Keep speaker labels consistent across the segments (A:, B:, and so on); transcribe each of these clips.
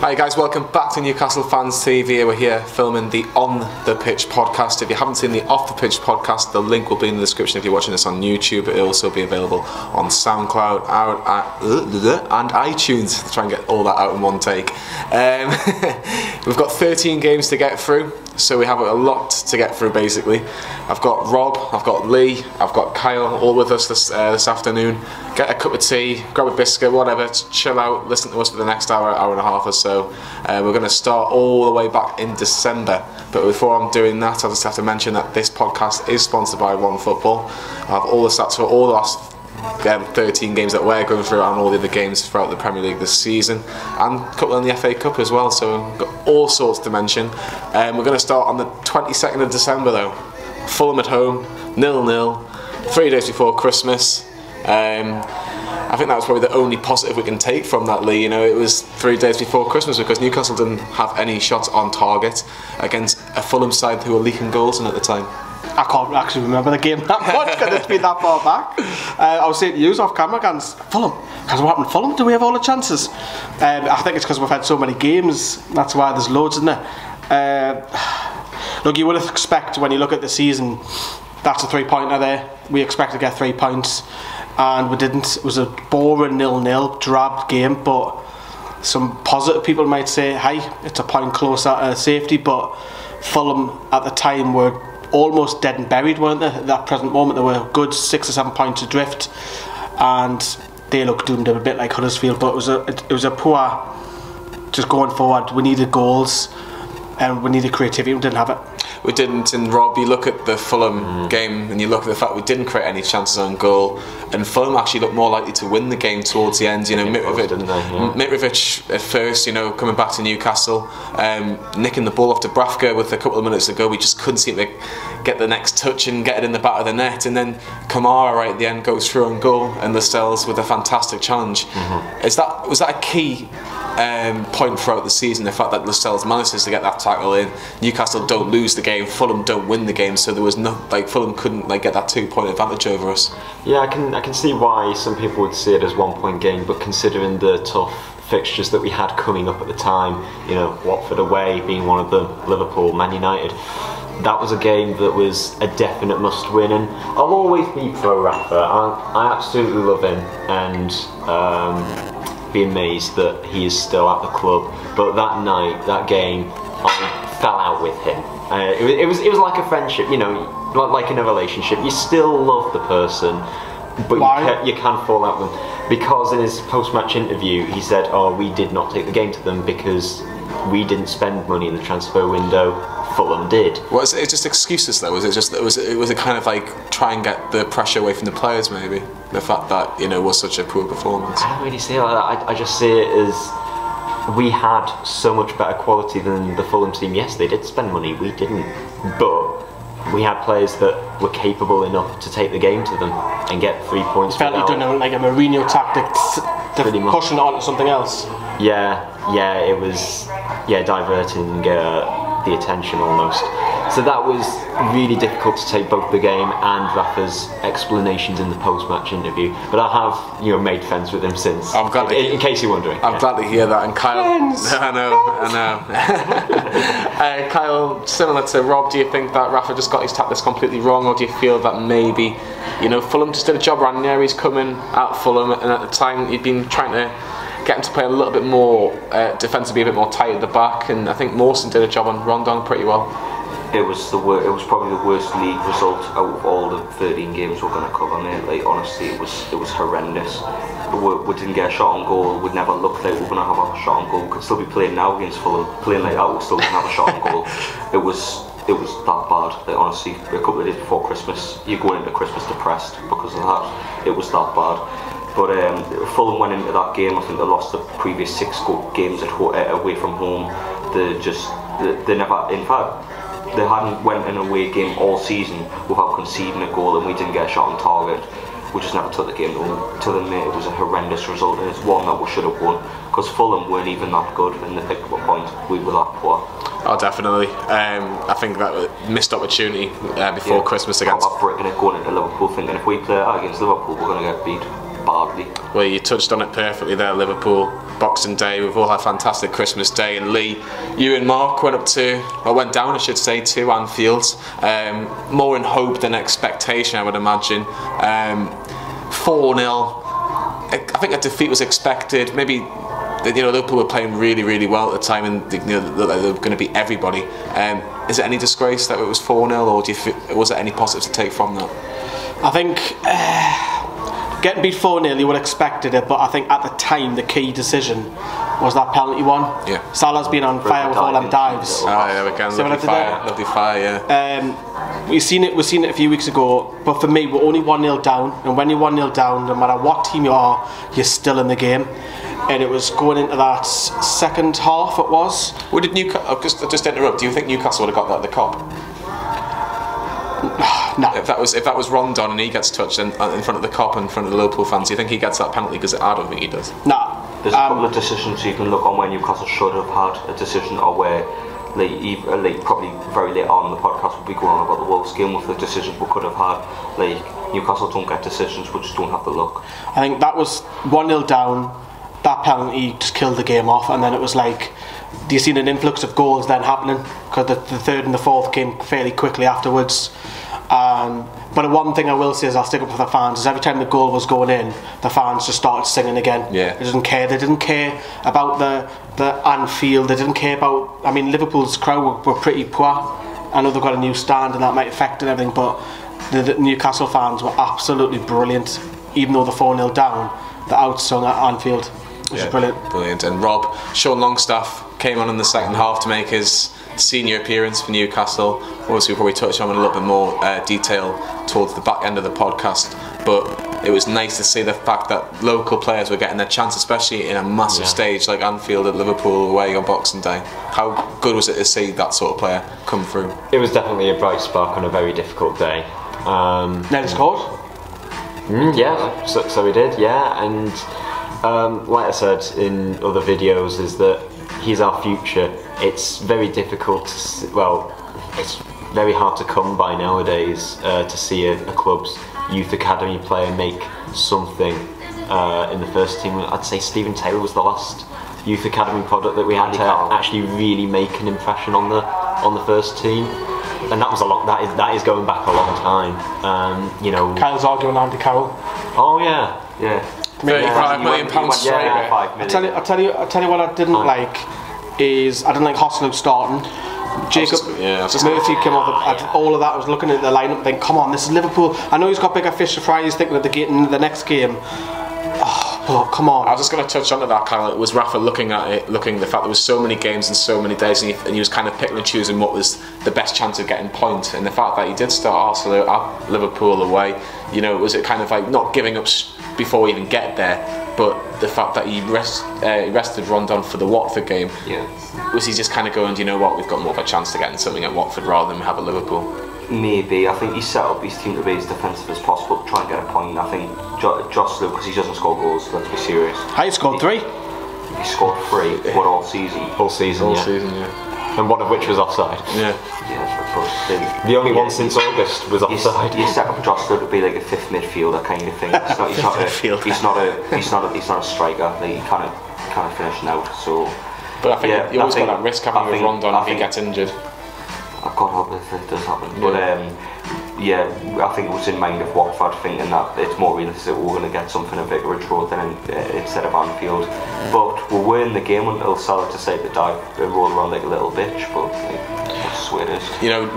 A: Hi guys, welcome back to Newcastle Fans TV. We're here filming the On The Pitch podcast. If you haven't seen the Off The Pitch podcast, the link will be in the description if you're watching this on YouTube. It'll also be available on SoundCloud and iTunes to try and get all that out in one take. We've got 13 games to get through, so we have a lot to get through basically. I've got Rob, I've got Lee, I've got Kyle all with us this afternoon. Get a cup of tea, grab a biscuit, whatever, chill out, listen to us for the next hour and a half or so. We're going to start all the way back in December, but before I'm doing that, I just have to mention that this podcast is sponsored by OneFootball. I have all the stats for all the last 13 games that we're going through and all the other games throughout the Premier League this season, and a couple in the FA Cup as well, so we've got all sorts to mention. We're going to start on the 22nd of December though. Fulham at home, 0-0, 3 days before Christmas. I think that was probably the only positive we can take from that, Lee. You know, it was 3 days before Christmas because Newcastle didn't have any shots on target against a Fulham side who were leaking goals in at the time.
B: I can't actually remember the game that much because it's been that far back. I was saying to you off camera against Fulham, because what happened to Fulham? Do we have all the chances? I think it's because we've had so many games, that's why there's loads in there. Look, you would expect when you look at the season, that's a 3-pointer there. We expect to get 3 points, and we didn't. It was a boring 0-0 drab game, but some positive people might say, hey, it's a point closer to safety, but Fulham at the time were almost dead and buried, weren't they? At that present moment, they were a good 6 or 7 points adrift, and they looked doomed a bit like Huddersfield. But it was a poor, just going forward. We needed goals, and we needed creativity. We didn't have it.
A: We didn't, and Rob, you look at the Fulham game and you look at the fact we didn't create any chances on goal, and Fulham actually looked more likely to win the game towards the end. You know, Mitrovic at first, you know, coming back to Newcastle, nicking the ball off to Brafka with a couple of minutes to go. We just couldn't seem to get the next touch and get it in the back of the net, and then Kamara right at the end goes through on goal, and Lascelles with a fantastic challenge. Was that a key point throughout the season, the fact that Lascelles manages to get that tackle in? Newcastle don't lose the game, Fulham don't win the game, so there was no, like, Fulham couldn't get that 2-point advantage over us.
C: Yeah, I can see why some people would see it as 1-point game, but considering the tough fixtures that we had coming up at the time, you know, Watford away being one of them, Liverpool, Man United, that was a game that was a definite must win, and I'll always be pro Rafa. I absolutely love him, and be amazed that he is still at the club, but that night, that game, I fell out with him. It was like a friendship, you know, like in a relationship. You still love the person, but you can fall out with them. Because in his post-match interview, he said, "Oh, we did not take the game to them because we didn't spend money in the transfer window. Fulham did."
A: Was it just excuses though? Was it kind of like try and get the pressure away from the players? Maybe the fact that, you know, was such a poor performance.
C: I don't really see it like that. I just see it as we had so much better quality than the Fulham team. Yes, they did spend money. We didn't, but we had players that were capable enough to take the game to them and get 3 points.
B: Felt like done like a Mourinho tactic, pushing it on to something else.
C: Yeah, it was diverting the attention almost. So that was really difficult to take both the game and Rafa's explanations in the post-match interview. But I have, you know, made friends with him since. I'm glad in case you're wondering.
A: I'm glad to hear that. And Kyle,
B: friends.
A: I know. Kyle, similar to Rob, do you think that Rafa just got his tactics completely wrong, or do you feel that maybe, you know, Fulham just did a job? Ranieri's coming at Fulham, and at the time he'd been trying to get him to play a little bit more defensively, a bit more tight at the back, and I think Mawson did a job on Rondon pretty well.
D: It was probably the worst league result out of all the 13 games we're going to cover, mate. Like, honestly, it was horrendous. We didn't get a shot on goal. We'd never looked like we were going to have a shot on goal. We could still be playing now against Fulham, playing like that. We still didn't have a shot on goal. It was that bad. Like, honestly, a couple of days before Christmas, you're going into Christmas depressed because of that. It was that bad. But Fulham went into that game. I think they lost the previous 6 games away from home. They never, in fact, they hadn't went an away game all season without conceding a goal, and we didn't get a shot on target. We just never took the game to them, mate. It was a horrendous result, and it's one that we should have won, because Fulham weren't even that good, and they picked up a point. We were that poor.
A: Oh, definitely. I think that missed opportunity before Christmas against.
D: I'm breaking it going into Liverpool, thinking if we play against Liverpool, we're going to get beat bad. badly.
A: Well, you touched on it perfectly there, Liverpool. Boxing Day, we've all had a fantastic Christmas Day, and Lee, you and Mark went down, I should say, to Anfield, more in hope than expectation, I would imagine. 4-0. I think a defeat was expected. Maybe, Liverpool were playing really, really well at the time, and they were going to beat everybody. Is it any disgrace that it was 4-0, or was there any positives to take from that?
B: I think getting beat 4-0, you would have expected it, but I think at the time the key decision was that penalty one.
A: Yeah.
B: Salah's been on fire with all them dives.
A: Yeah, again, lovely fire, yeah.
B: We've seen it a few weeks ago, but for me, we're only 1-0 down, and when you're 1-0 down, no matter what team you are, you're still in the game. And it was going into that second half, it was.
A: What did Newcastle, just to interrupt, do you think Newcastle would have got that at the Kop?
B: No.
A: If that was Rondon and he gets touched in front of the Kop, in front of the Liverpool fans, do you think he gets that penalty? Because I don't think he does.
B: Nah.
D: There's a couple of decisions you can look on where Newcastle should have had a decision, or where probably very late on in the podcast we'll be going on about the Wolves game with the decisions we could have had. Newcastle don't get decisions, we just don't have the look.
B: I think that was 1-0 down. That penalty just killed the game off, and then it was like, do you see an influx of goals then happening? Because the third and the fourth came fairly quickly afterwards. But the one thing I will say is, I'll stick up for the fans, is every time the goal was going in, the fans just started singing again.
A: Yeah.
B: They didn't care. They didn't care about the Anfield. They didn't care about. I mean, Liverpool's crowd were pretty poor. I know they've got a new stand and that might affect and everything, but the Newcastle fans were absolutely brilliant. Even though they're 4-0 down, they outsung at Anfield. Which is brilliant.
A: Brilliant. And Sean Longstaff came on in the second half to make his senior appearance for Newcastle. Obviously we'll probably touch on in a little bit more detail towards the back end of the podcast, but it was nice to see the fact that local players were getting their chance, especially in a massive stage like Anfield at Liverpool away on Boxing Day. How good was it to see that sort of player come through?
C: It was definitely a bright spark on a very difficult day.
B: Nearly scored.
C: Yeah, so we did, yeah, and like I said in other videos, is that he's our future. It's very difficult to see, it's very hard to come by nowadays to see a club's youth academy player make something in the first team. I'd say Stephen Taylor was the last youth academy product that we had to actually really make an impression on the first team, and that was that is going back a long time.
B: Kyle's arguing Andy Carroll.
C: Oh yeah.
A: £35 million straight.
B: I tell you what I didn't like is I didn't like Hoslow starting. Jacob Murphy came off. All of that, I was looking at the lineup, thinking, come on, this is Liverpool. I know he's got bigger fish to fry. He's thinking of the next game. But come on.
A: I was just going to touch on that, Kyle. It was Rafa looking at the fact there was so many games and so many days, and he was kind of picking and choosing what was the best chance of getting points. And the fact that he did start Arsenal at Liverpool away, was it kind of like not giving up before we even get there, but the fact that he rested Rondon for the Watford game, was he just kind of going, do you know what, we've got more of a chance to get something at Watford rather than we have at Liverpool?
D: Maybe. I think he set up his team to be as defensive as possible to try and get a point. I think Joslu, because he doesn't score goals, let's be serious.
B: He scored 3.
D: He scored 3, what, all season?
C: All season, yeah. And one of which was offside.
A: Yeah,
D: but
C: the only one since August was offside.
D: You set up Joslu to be like a fifth midfielder kind of thing. He's not a striker. He kind of finishing out. So,
A: but I think you always got that risk having with Rondon if he gets injured.
D: God help if it does happen. But I think it was in mind of Watford, thinking that it's more realistic we're going to get something at Vicarage Road instead of Anfield. But we were in the game until Salah decided to dive and roll around like a little bitch. But that's the way it is.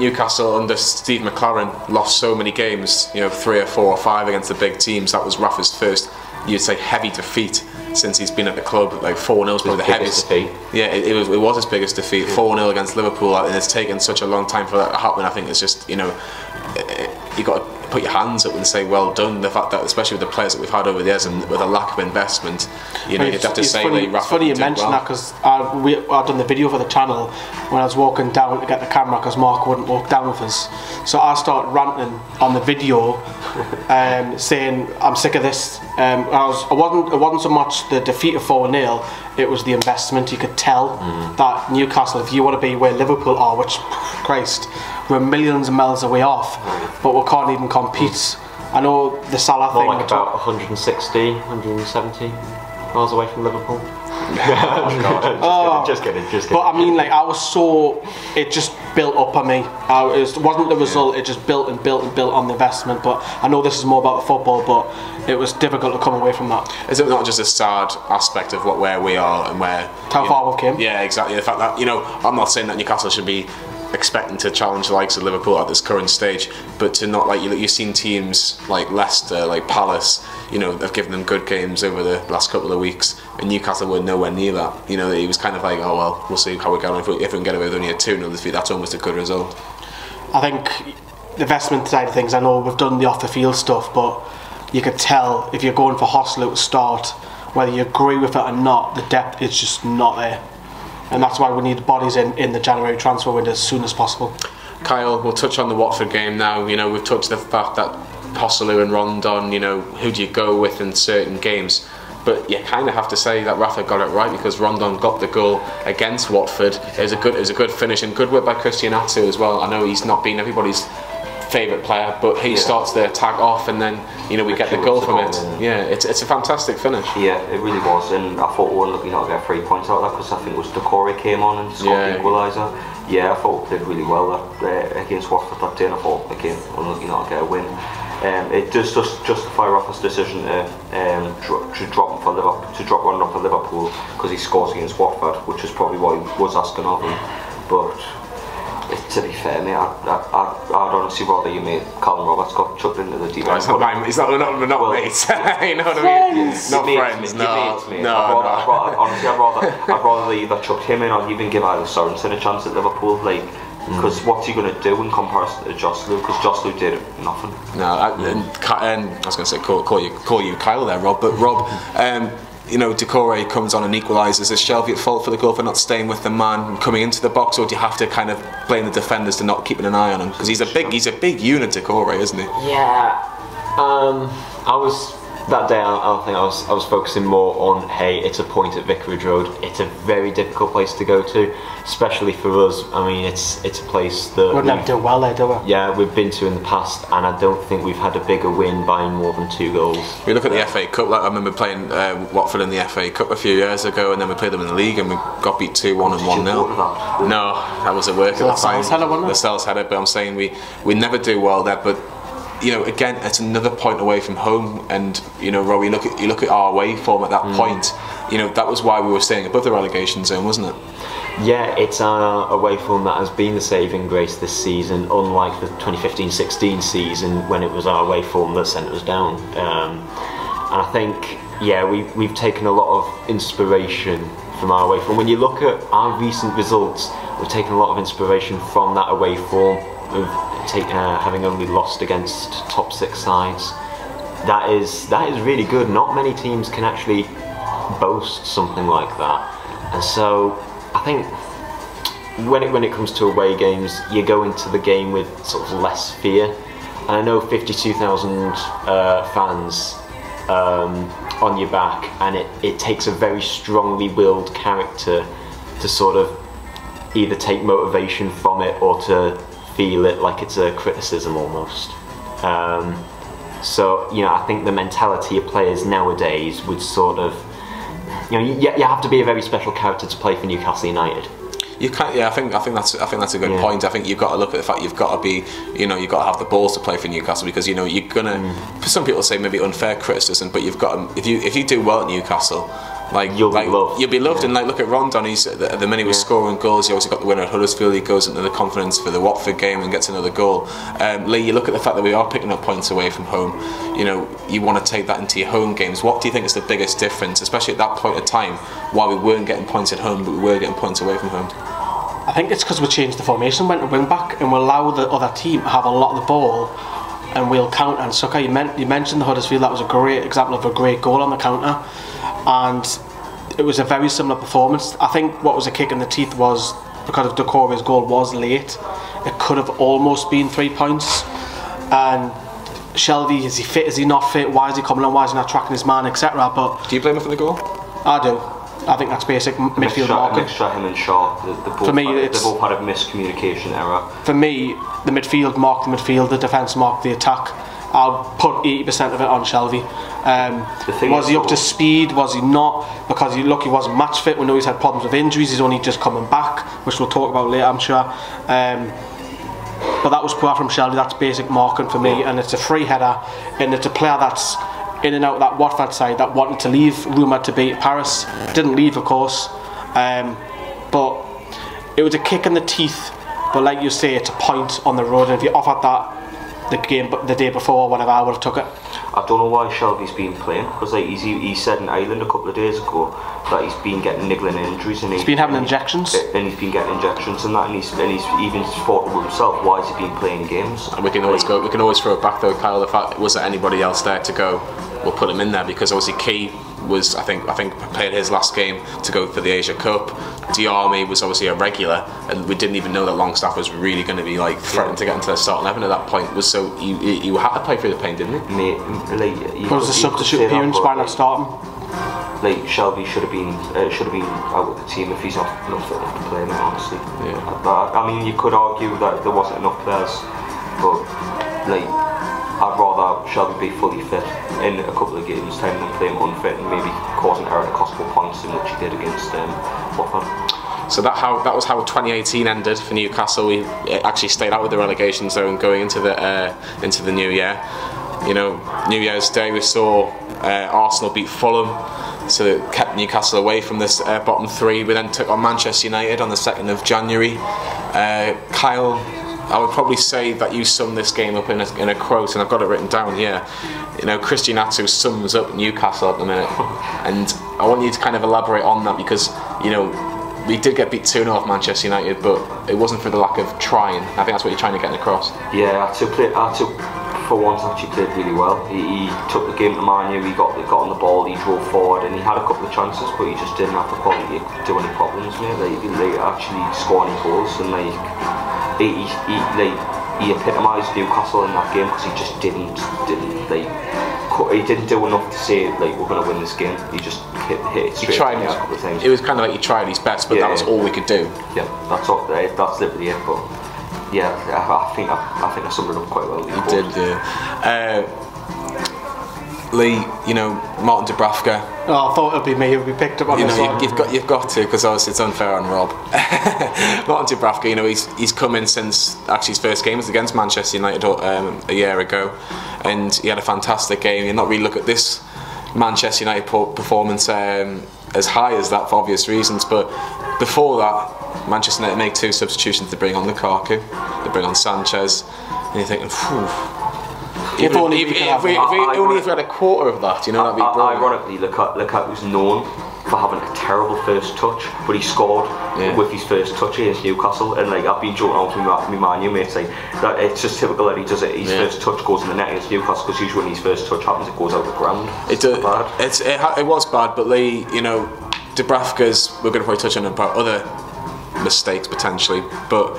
A: Newcastle under Steve McLaren lost so many games. 3 or 4 or 5 against the big teams. That was Rafa's first, you'd say, heavy defeat since he's been at the club. Like 4-0 is probably the heaviest
C: defeat.
A: Yeah, it was his biggest defeat. 4-0 against Liverpool, and it's taken such a long time for that to happen. I think it's just, you got to put your hands up and say well done. The fact that, especially with the players that we've had over the years and with a lack of investment, you'd have to say
B: funny,
A: Rafa.
B: It's funny you mention that, because I've done the video for the channel when I was walking down to get the camera because Mark wouldn't walk down with us. So I started ranting on the video, saying I'm sick of this. It wasn't so much the defeat of 4-0, it was the investment. You could tell that Newcastle, if you want to be where Liverpool are, which Christ, we're millions of miles away off, but we can't even compete I know the Salah
C: More
B: thing.
C: like about 160, 170 miles away from Liverpool. Just kidding.
B: But I mean, like, it just built up on me. It wasn't the result, it just built and built and built on the investment. But I know this is more about the football, but it was difficult to come away from that.
A: Is it not just a sad aspect of where we are and
B: how far we've came?
A: Yeah, exactly. The fact that, I'm not saying that Newcastle should be expecting to challenge the likes of Liverpool at this current stage, but to not, like, you've seen teams like Leicester, like Palace, they've given them good games over the last couple of weeks, and Newcastle were nowhere near that. It was kind of like, oh well, we'll see how we're going. If we can get away with only a 2-0 defeat, that's almost a good result.
B: I think the investment side of things, I know we've done the off the field stuff, but you could tell if you're going for Hosler to start, whether you agree with it or not, the depth is just not there. And that's why we need bodies in the January transfer window as soon as possible.
A: Kyle, we'll touch on the Watford game now. We've touched the fact that Hosler and Rondon, who do you go with in certain games? But you kind of have to say that Rafa got it right, because Rondon got the goal against Watford. It was a good finish and good work by Christian Atsu as well. I know he's not been everybody's favourite player, but he starts the attack off, and then we get the goal from it. Yeah, it's a fantastic finish.
D: Yeah, it really was, and I thought we were lucky not to get 3 points out of that, because I think it was Decore came on and scored the equaliser. Yeah, I thought we did really well against Watford that day, and I thought again unlucky not to get a win. It does just justify Rafa's decision to drop Rondon for Liverpool, because he scores against Watford, which is probably what he was asking of him. But to be fair, mate, I'd honestly rather you mate Colin Roberts got chucked into the deep end.
A: We're not mates. You know what I mean? Not friends. No.
D: Honestly, I'd rather they either chucked him in or even give either Sorensen a chance at Liverpool. Because what's he going to do in comparison to Joslu? Because Joslu did nothing.
A: No, I was going to say call you Kyle there, Rob. But Rob, Decore comes on and equalises. Is Shelvey at fault for the goal for not staying with the man coming into the box, or do you have to kind of blame the defenders to not keeping an eye on him? Because he's a big unit, Decore, isn't he?
C: Yeah. That day, I think I was focusing more on, hey, it's a point at Vicarage Road. It's a very difficult place to go to, especially for us. I mean, it's a place that
B: we'd never do well there, do we?
C: Yeah, we've been to in the past, and I don't think we've had a bigger win by more than 2 goals.
A: We look at the FA Cup. I remember playing Watford in the FA Cup a few years ago, and then we played them in the league, and we got beat 2-1 and 1-0. No, that was a work at the time. The Stell's header, but I'm saying we never do well there, but. Again, it's another point away from home, and Rob, you look at our away form at that point. That was why we were staying above the relegation zone, wasn't it?
C: Yeah, it's our away form that has been the saving grace this season, unlike the 2015-16 season when it was our away form that sent us down. And I think, we've taken a lot of inspiration from our away form. When you look at our recent results, we've taken a lot of inspiration from that away form. Having only lost against top 6 sides, that is really good. Not many teams can actually boast something like that, and so I think when it comes to away games, you go into the game with sort of less fear. And I know 52,000 fans on your back, and it takes a very strongly willed character to sort of either take motivation from it or to feel it like it's a criticism almost. So I think the mentality of players nowadays would sort of, you have to be a very special character to play for Newcastle United.
A: You can't. Yeah, I think that's a good point. I think you've got to look at the fact you've got to be, you've got to have the balls to play for Newcastle, because you're gonna. Some people say maybe unfair criticism, but you've got to, if you do well at Newcastle. You'll be loved, and look at Rondon. He's the minute he was scoring goals. He obviously got the winner at Huddersfield. He goes into the confidence for the Watford game and gets another goal. Lee, you look at the fact that we are picking up points away from home. You want to take that into your home games. What do you think is the biggest difference, especially at that point of time, why we weren't getting points at home but we were getting points away from home?
B: I think it's because we changed the formation, went to wing back, and we allow the other team to have a lot of the ball, and we'll counter and sucker. You mentioned the Huddersfield. That was a great example of a great goal on the counter. And it was a very similar performance. I think what was a kick in the teeth was because of Decore's goal was late. It could have almost been 3 points. And Shelvey, is he fit? Is he not fit? Why is he coming on? Why is he not tracking his man, etc.? But
A: do you blame him for the goal?
B: I do. I think that's basic midfield marking.
D: Mixture him and Shaw.
B: For me,
D: they've both had a miscommunication error.
B: For me, the midfield marked the midfield, the defence marked the attack. I'll put 80% of it on Shelvey. Was he up to speed? Was he not? Because he wasn't match fit. We know he's had problems with injuries. He's only just coming back, which we'll talk about later, I'm sure. But that was poor from Shelvey. That's basic marking for me, and it's a free header, and it's a player that's in and out of that Watford side that wanted to leave, rumoured to be at Paris. Didn't leave, of course, but it was a kick in the teeth. But like you say, it's a point on the road, and if you offered that the day before or whatever, I would have took it.
D: I don't know why Shelvey's been playing, because like he said in Ireland a couple of days ago that he's been getting niggling injuries, and
B: he's been having injections,
D: and he's been getting injections and that, and he's even thought with himself, why has he been playing games?
A: And we can always throw it back though, Kyle. The fact was there anybody else there to go, we'll put him in there, because obviously Key was I think played his last game to go for the Asia Cup. Diarmi was obviously a regular, and we didn't even know that Longstaff was really going to be like threatening to get into the starting 11 at that point. Was so you had to play through the pain, didn't he?
D: Mate, like,
B: what was the substitute appearance? Why not start him?
D: Like Shelvey should have been out of the team if he's not fit enough to play, mate, honestly.
A: Yeah.
D: But I mean, you could argue that there wasn't enough players, but like, I'd rather Shelvey be fully fit in a couple of games time than play him unfit and maybe cause an error to cost points, in which he did against Watford.
A: So that was how 2018 ended for Newcastle. We actually stayed out of the relegation zone going into the new year. You know, New Year's Day we saw Arsenal beat Fulham, so it kept Newcastle away from this bottom three. We then took on Manchester United on the 2nd of January. Kyle, I would probably say that you summed this game up in a quote, and I've got it written down here. You know, Christian Atsu sums up Newcastle at the minute, and I want you to kind of elaborate on that, because you know we did get beat 2-0 off Manchester United, but it wasn't for the lack of trying. I think that's what you're trying to get across.
D: Yeah, Atsu for once actually played really well. He took the game to Man U. He got on the ball. He drove forward, and he had a couple of chances, but he just didn't have the quality to do any problems, mate. Like actually score any goals, and like. He epitomised Newcastle in that game, because he just didn't do enough to say like we're going to win this game. He just hit it straight. He tried a couple of times.
A: It was kind of like he tried his best, but that was all we could do.
D: Yeah, that's literally it. But yeah, I think I summed it up quite well.
A: You did, yeah. Lee, you know, Martin Dubravka.
B: Oh, I thought it'd be me who'd be picked up on this one.
A: You've got to, because obviously it's unfair on Rob. Martin Dubravka, you know, he's come in since actually his first game was against Manchester United a year ago, and he had a fantastic game. You're not really look at this Manchester United performance as high as that for obvious reasons, but before that, Manchester United make 2 substitutions to bring on Lukaku, they bring on Sanchez, and you're thinking, phew. If only we had a quarter of that, you know, that'd be brilliant.
D: Ironically, Lukaku's known for having a terrible first touch, but he scored with his first touch against Newcastle, and like I've been joking on with my Man U mates, like that it's just typical that he does it. His first touch goes in the net against Newcastle, because usually when his first touch happens, it goes out the ground.
A: It was bad, but Lee, you know, Dubravka's, we're going to probably touch on about other mistakes potentially, but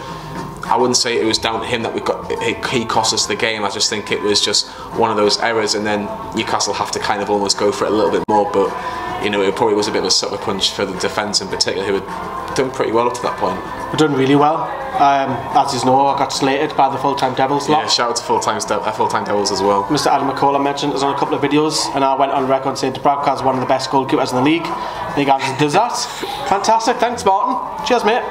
A: I wouldn't say it was down to him that he cost us the game. I just think it was just one of those errors, and then Newcastle have to kind of almost go for it a little bit more, but you know, it probably was a bit of a sucker punch for the defence in particular, who had done pretty well up to that point.
B: We've done really well. As you know, I got slated by the full-time Devils lot.
A: Yeah, shout out to full-time Devils as well.
B: Mr. Adam McCall, I mentioned, is on a couple of videos, and I went on record saying Dubravka's one of the best goalkeepers in the league. And he does that. Fantastic, thanks Martin. Cheers, mate.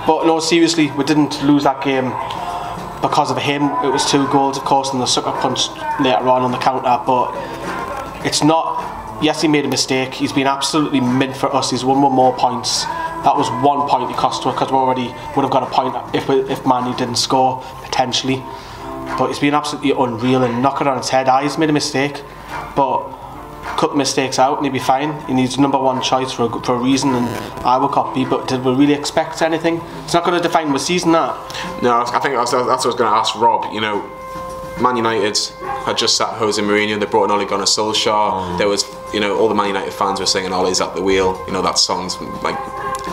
B: But no, seriously, we didn't lose that game because of him. It was 2 goals, of course, and the sucker punch later on the counter, but it's not. Yes, he made a mistake. He's been absolutely mint for us. He's won more points. That was 1 point he cost us, because we already would have got a point if Man U didn't score, potentially. But he's been absolutely unreal, and knock it on its head. He's made a mistake, but cut the mistakes out and he'll be fine. He needs #1 choice for a reason, and I will copy. But did we really expect anything? It's not going to define the season, that.
A: No, I think that's what I was going to ask Rob. You know, Man United had just sacked Jose Mourinho. They brought in Ole Gunnar Solskjaer. There was, you know, all the Man United fans were singing "Ole's at the wheel." You know, that song's like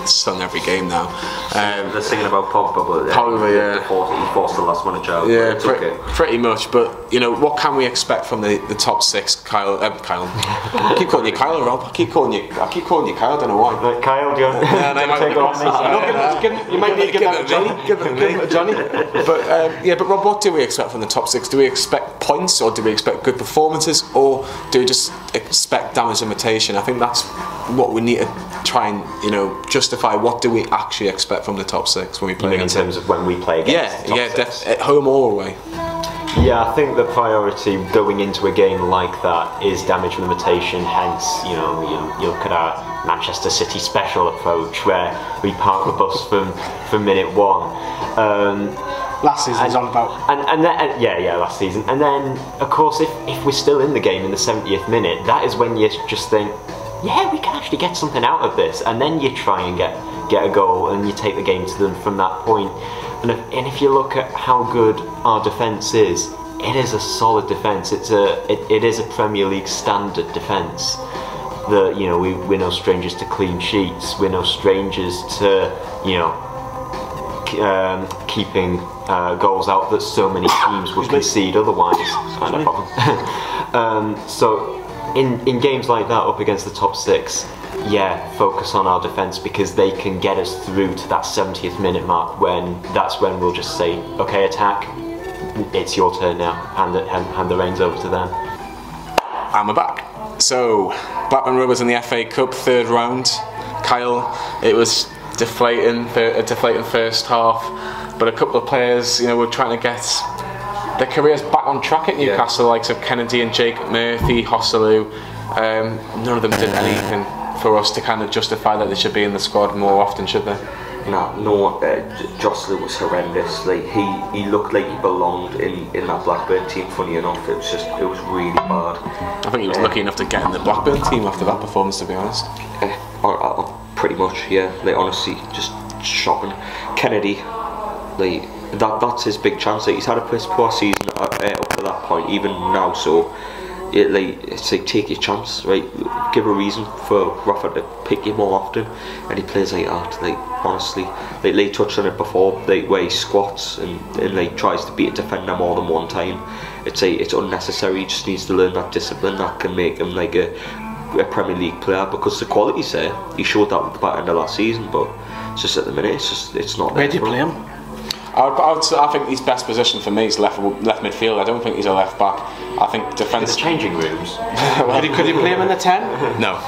A: sung every game now.
D: They're singing about Pogba, but
A: Probably, yeah.
D: He forced the last minute out.
A: Yeah,
D: It's okay.
A: pretty much. But you know, what can we expect from the top 6? Kyle. I keep calling you Kyle, Rob. I keep calling you Kyle. I don't know why.
C: Kyle, do you want to take on?
B: You might need to give that to Johnny.
A: Give it to Johnny. But Rob, what do we expect from the top 6? Do we expect points, or do we expect good performances, or do we just expect damage limitation? I think that's what we need to try and justify. What do we actually expect from the top 6 when we play against
C: in terms of when we play against the top 6?
A: At home or away.
C: Yeah, I think the priority going into a game like that is damage limitation. Hence, you look at our Manchester City special approach where we park the bus from minute 1.
B: Last season's on about.
C: Last season. And then, of course, if we're still in the game in the 70th minute, that is when you just think, yeah, we can actually get something out of this. And then you try and get a goal, and you take the game to them from that point. And if you look at how good our defence is, it is a solid defence. It is a Premier League standard defence. We're no strangers to clean sheets. We're no strangers to keeping goals out that so many teams would concede otherwise. No problem. So in games like that, up against the top 6, focus on our defence, because they can get us through to that 70th minute mark, that's when we'll just say, okay, attack, it's your turn now, hand the reins over to them.
A: And we're back. So, Blackburn Rovers in the FA Cup 3rd round. Kyle, it was deflating first half, but a couple of players, were trying to get their careers back on track at Newcastle, the likes of Kennedy and Jacob Murphy, Hosselu. None of them did anything for us to kind of justify that they should be in the squad more often, should they?
D: No, Joselu was horrendous. Like he looked like he belonged in that Blackburn team. Funny enough, it was really bad.
A: I think he was lucky enough to get in the Blackburn team after that performance, to be honest.
D: Pretty much, yeah. Like honestly, just shocking. Kennedy, that's his big chance. Like, he's had a piss poor season up to that point, even now. So it's like, take your chance, right? Give a reason for Rafa to pick you more often, and he plays like that. Like honestly, like Lee touched on it before, like where he squats and like tries to beat a defender more than one time. It's unnecessary. He just needs to learn that discipline that can make him like a Premier League player, because the quality's there. He showed that at the back end of last season, but it's just at the minute it's not there.
B: Where do you play him?
A: I think his best position for me is left midfield. I don't think he's a left back. I think defence.
C: The changing rooms.
B: Could he play him in the 10?
A: No.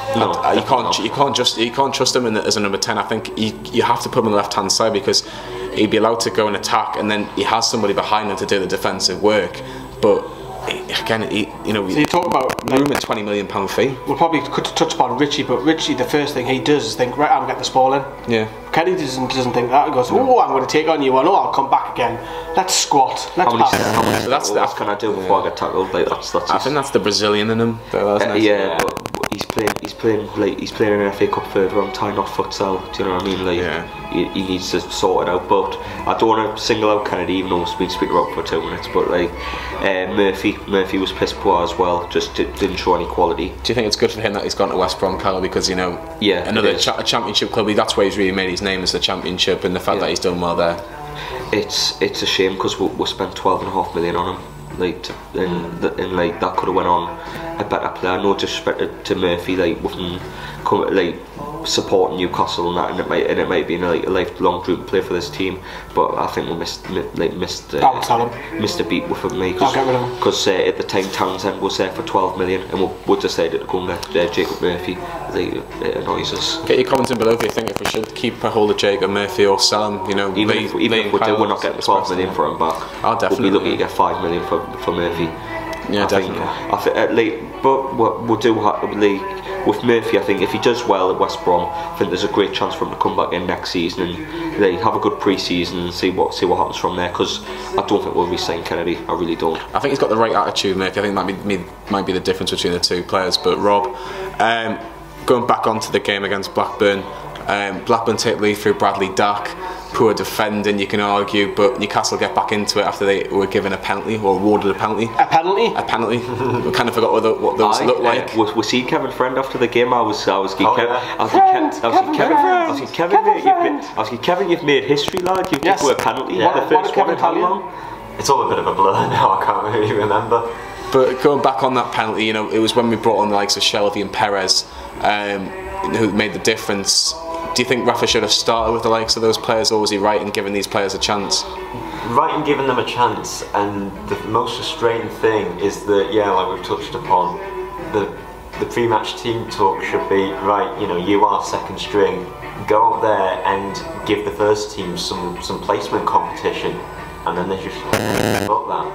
A: You can't trust him as a number 10. I think you have to put him on the left hand side, because he'd be allowed to go and attack, and then he has somebody behind him to do the defensive work. But again, so
B: you talk about
A: room at £20 million fee.
B: We'll probably could touch upon Richie, but Richie, the first thing he does is think, right, I'm getting this ball in.
A: Yeah.
B: Kenny doesn't think that. He goes, oh, I'm going to take on you. I'll come back again. Let's squat. Let's pass.
D: So that's can I do before I get tackled? Like
A: I think that's the Brazilian in him.
D: But he's playing an FA Cup 3rd round, tying off futsal. Do you know what I mean? Like he needs to sort it out. But I don't want to single out Kennedy, even though we've been speaking about for 2 minutes. But Murphy was piss poor as well. Just didn't show any quality.
A: Do you think it's good for him that he's gone to West Brom, Carlo? Because another championship club. That's where he's really made his name, as the Championship, and the fact that he's done well there.
D: It's a shame, because we spent $12.5 million on him. And that could have went on a better player. No disrespect to Murphy, supporting Newcastle and that, and it might be a lifelong dream to play for this team. But I think we missed a beat with him, because at the time Townsend was there for 12 million, and we decided to go and get Jacob Murphy. It annoys us.
A: Get your comments in below if you think if we should keep a hold of Jacob Murphy or sell him.
D: Even if we do, we're not getting 12 million for him back.
A: Definitely.
D: We'll be looking to get 5 million for Murphy.
A: Yeah, definitely.
D: I think, but we'll do with Murphy. I think if he does well at West Brom, I think there's a great chance for him to come back in next season and have a good pre-season and see what happens from there. Because I don't think we'll re-sign Kennedy. I really don't.
A: I think he's got the right attitude, Murphy. I think that might be the difference between the two players. But Rob, going back onto the game against Blackburn, Blackburn take lead through Bradley Dack. Poor defending, you can argue, but Newcastle get back into it after they were given a penalty, or awarded a penalty.
B: A penalty?
A: A penalty. We kind of forgot what those looked like.
E: Was he Kevin Friend after the game? I was Kevin, you've made history, lad. You've
B: Yes.
E: put a penalty.
B: What
E: The first
B: did Kevin
E: one in
B: tell
E: how
B: you?
E: long?
C: It's all a bit of a blur now. I can't really remember.
A: But going back on that penalty, you know, it was when we brought on the likes of Shelby and Perez, who made the difference. Do you think Rafa should have started with the likes of those players, or was he right in giving these players a chance?
C: Right in giving them a chance, and the most frustrating thing is that, yeah, like we've touched upon, the pre-match team talk should be, right, you know, you are second string, go out there and give the first team some placement competition, and then they just got that.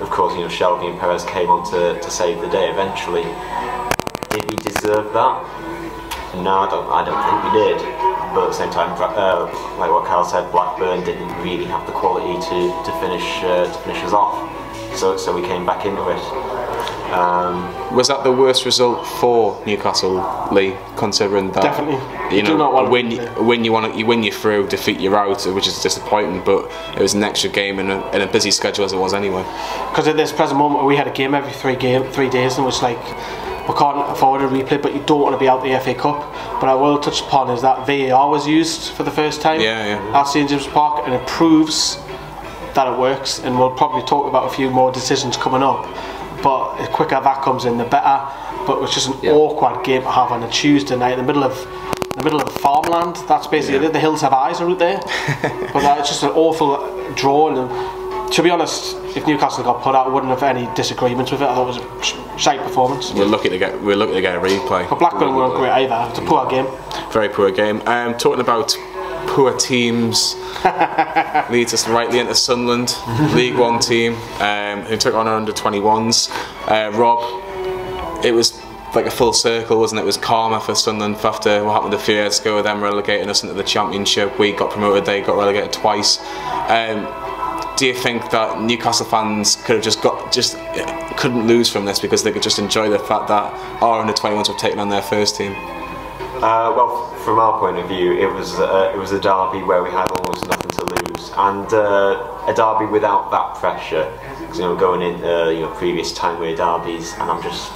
C: Of course, you know, Shelby and Perez came on to save the day eventually. Did we deserve that? No, I don't think we did. But at the same time, like what Kyle said, Blackburn didn't really have the quality to finish us off. So we came back into it.
A: Was that the worst result for Newcastle, Lee? Considering that,
B: Definitely.
A: you
B: Do
A: know,
B: not want
A: win you through, defeat you're out, which is disappointing. But it was an extra game in a busy schedule as it was anyway.
B: Because at this present moment, we had a game every 3 days, and it was like, we can't afford a replay, but you don't want to be out the FA Cup. But I will touch upon is that VAR was used for the first time at St James Park, and it proves that it works. And we'll probably talk about a few more decisions coming up. But the quicker that comes in, the better. But it's just an awkward game to have on a Tuesday night in the middle of farmland. That's basically it. The hills have eyes out there. But it's just an awful draw. And to be honest, if Newcastle got put out, I wouldn't have any disagreements with it. I thought it was a shite performance.
A: We're lucky to get a replay.
B: But Blackburn weren't great either. It's a poor game.
A: Very poor game. Talking about poor teams, leads us rightly into Sunderland, League One team, who took on our under-21s. Rob, it was like a full circle, wasn't it? It was karma for Sunderland after what happened a few years ago with them relegating us into the Championship. We got promoted, they got relegated twice. Do you think that Newcastle fans could have couldn't lose from this because they could just enjoy the fact that our under-21s were taking on their first team?
C: Well, from our point of view, it was a derby where we had almost nothing to lose, and a derby without that pressure. Because, you know, going in previous time-way derbies, and I'm just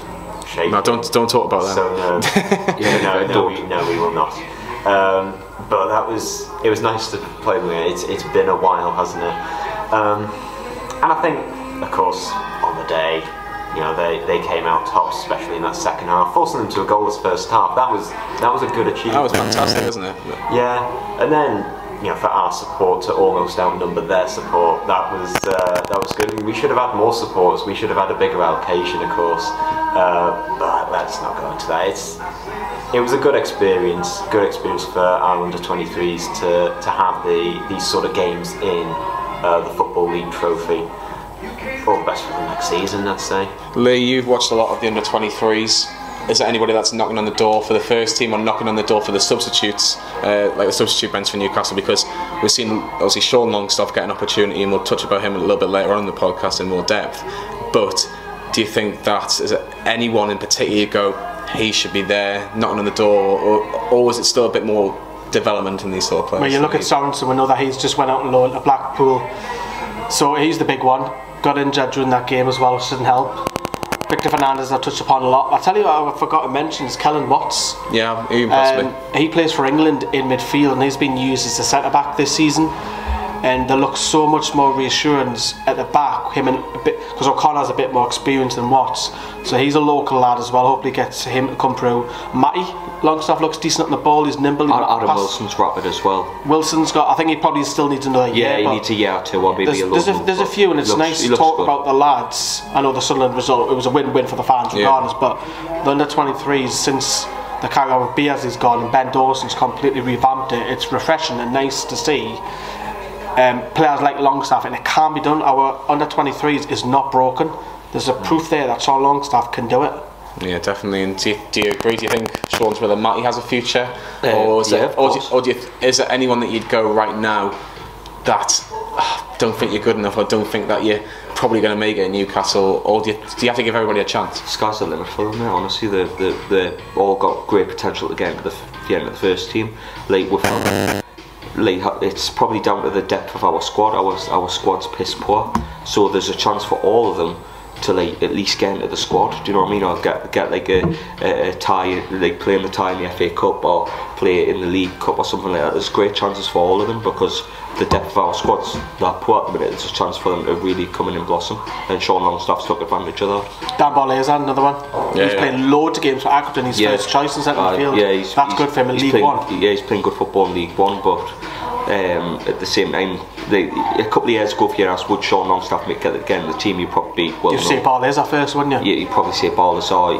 C: shaking.
A: No, don't talk about that.
C: So no, we will not. But it was nice to play with it. It's been a while, hasn't it? And I think, of course, on the day, you know, they came out tops, especially in that second half, forcing them to a goalless first half. That was a good achievement.
A: That was fantastic, wasn't it?
C: Yeah, and then, you know, for our support to almost outnumber their support, that was good. We should have had more supporters. We should have had a bigger allocation, of course. But let's not go into that. It was a good experience for our under-23s to have these sort of games in the Football League trophy. All the best for the next season, I'd say.
A: Lee, you've watched a lot of the under-23s. Is there anybody that's knocking on the door for the first team or knocking on the door for the substitutes, like the substitute bench for Newcastle? Because we've seen, obviously, Sean Longstaff get an opportunity, and we'll touch about him a little bit later on in the podcast in more depth. But do you think is there anyone in particular you go, he should be there, knocking on the door, or is it still a bit more development in these sort of players?
B: When you look at Sorensen, we know that he's just went out on loan to Blackpool, so he's the big one. Got injured during that game as well, which didn't help. Victor Fernandez I touched upon a lot. I tell you what I forgot to mention is Kellen Watts.
A: Yeah, he impressed me.
B: He plays for England in midfield, and he's been used as a centre back this season. And there looks so much more reassurance at the back. Because O'Connor's a bit more experienced than Watts, so he's a local lad as well. Hopefully gets him to come through. Matty Longstaff looks decent on the ball. He's nimble.
E: Adam Wilson's rapid as well.
B: Wilson's got. I think he probably still needs another year.
E: Yeah, he needs a year or two, or maybe
B: there's a few, and it's nice to talk about the lads. I know the Sunderland result. It was a win-win for the fans, regardless. But the under-23s, since the carry on with Beers is gone and Ben Dawson's completely revamped it, it's refreshing and nice to see. Players like Longstaff, and it can be done. Our under-23s is not broken. There's a proof there that Sean Longstaff can do it.
A: Yeah, definitely. And do you agree? Do you think Sean's brother Matty has a future, is there anyone that you'd go right now? that don't think you're good enough, or don't think that you're probably going to make it in Newcastle, or do you have to give everybody a chance?
E: Sky's the limit for them, mate. Honestly, they all got great potential to get into the end of the first team. Like, it's probably down to the depth of our squad. Our squad's piss poor, so there's a chance for all of them to like at least get into the squad. Do you know what I mean? Or get like a tie, like play in the tie in the FA Cup, or play in the League Cup or something like that. There's great chances for all of them, because the depth of our squad's that poor at the minute. There's a chance for them to really come in and blossom, and Sean Longstaff's took advantage of that.
B: Dan Barleza, another one. He's played loads of games for Accrington. He's first choice in centre field. That's good for him in League One.
E: Yeah, he's playing good football in League One, but at the same time, a couple of years ago, if you asked would Sean Longstaff make it again the team, you'd probably
B: you'd say Barleza first, wouldn't you?
E: Yeah, you'd probably say Barleza, or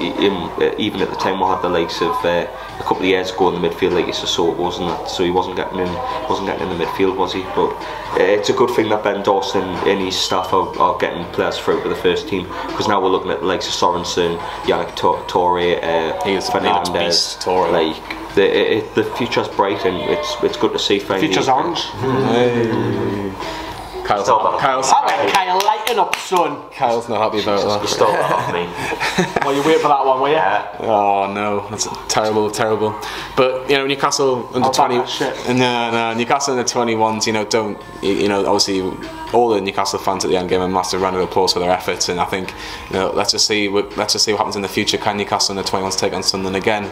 E: even at the time we had the likes of a couple of years ago in the midfield, like Sissoko, wasn't it? So he wasn't getting in the midfield, was he? But it's a good thing that Ben Dawson and his staff are getting players through to the first team, because now we're looking at the likes of Sorensen, Yannick Toure, Fernandez,
A: Toure.
E: Like, the future's bright, and it's good to see.
B: Future's orange.
A: Kyle's
B: Kyle, lighten up, son.
A: Kyle's not happy about that.
D: You stole that off me.
B: Well, you wait for that one, will you?
A: Oh no, that's terrible. But you know, Newcastle under 20. No, Newcastle under 21s. You know, don't. You know, obviously, all the Newcastle fans at the end gave a massive round of applause for their efforts, and I think, you know, let's just see what happens in the future. Can Newcastle under 21s take on Sunderland again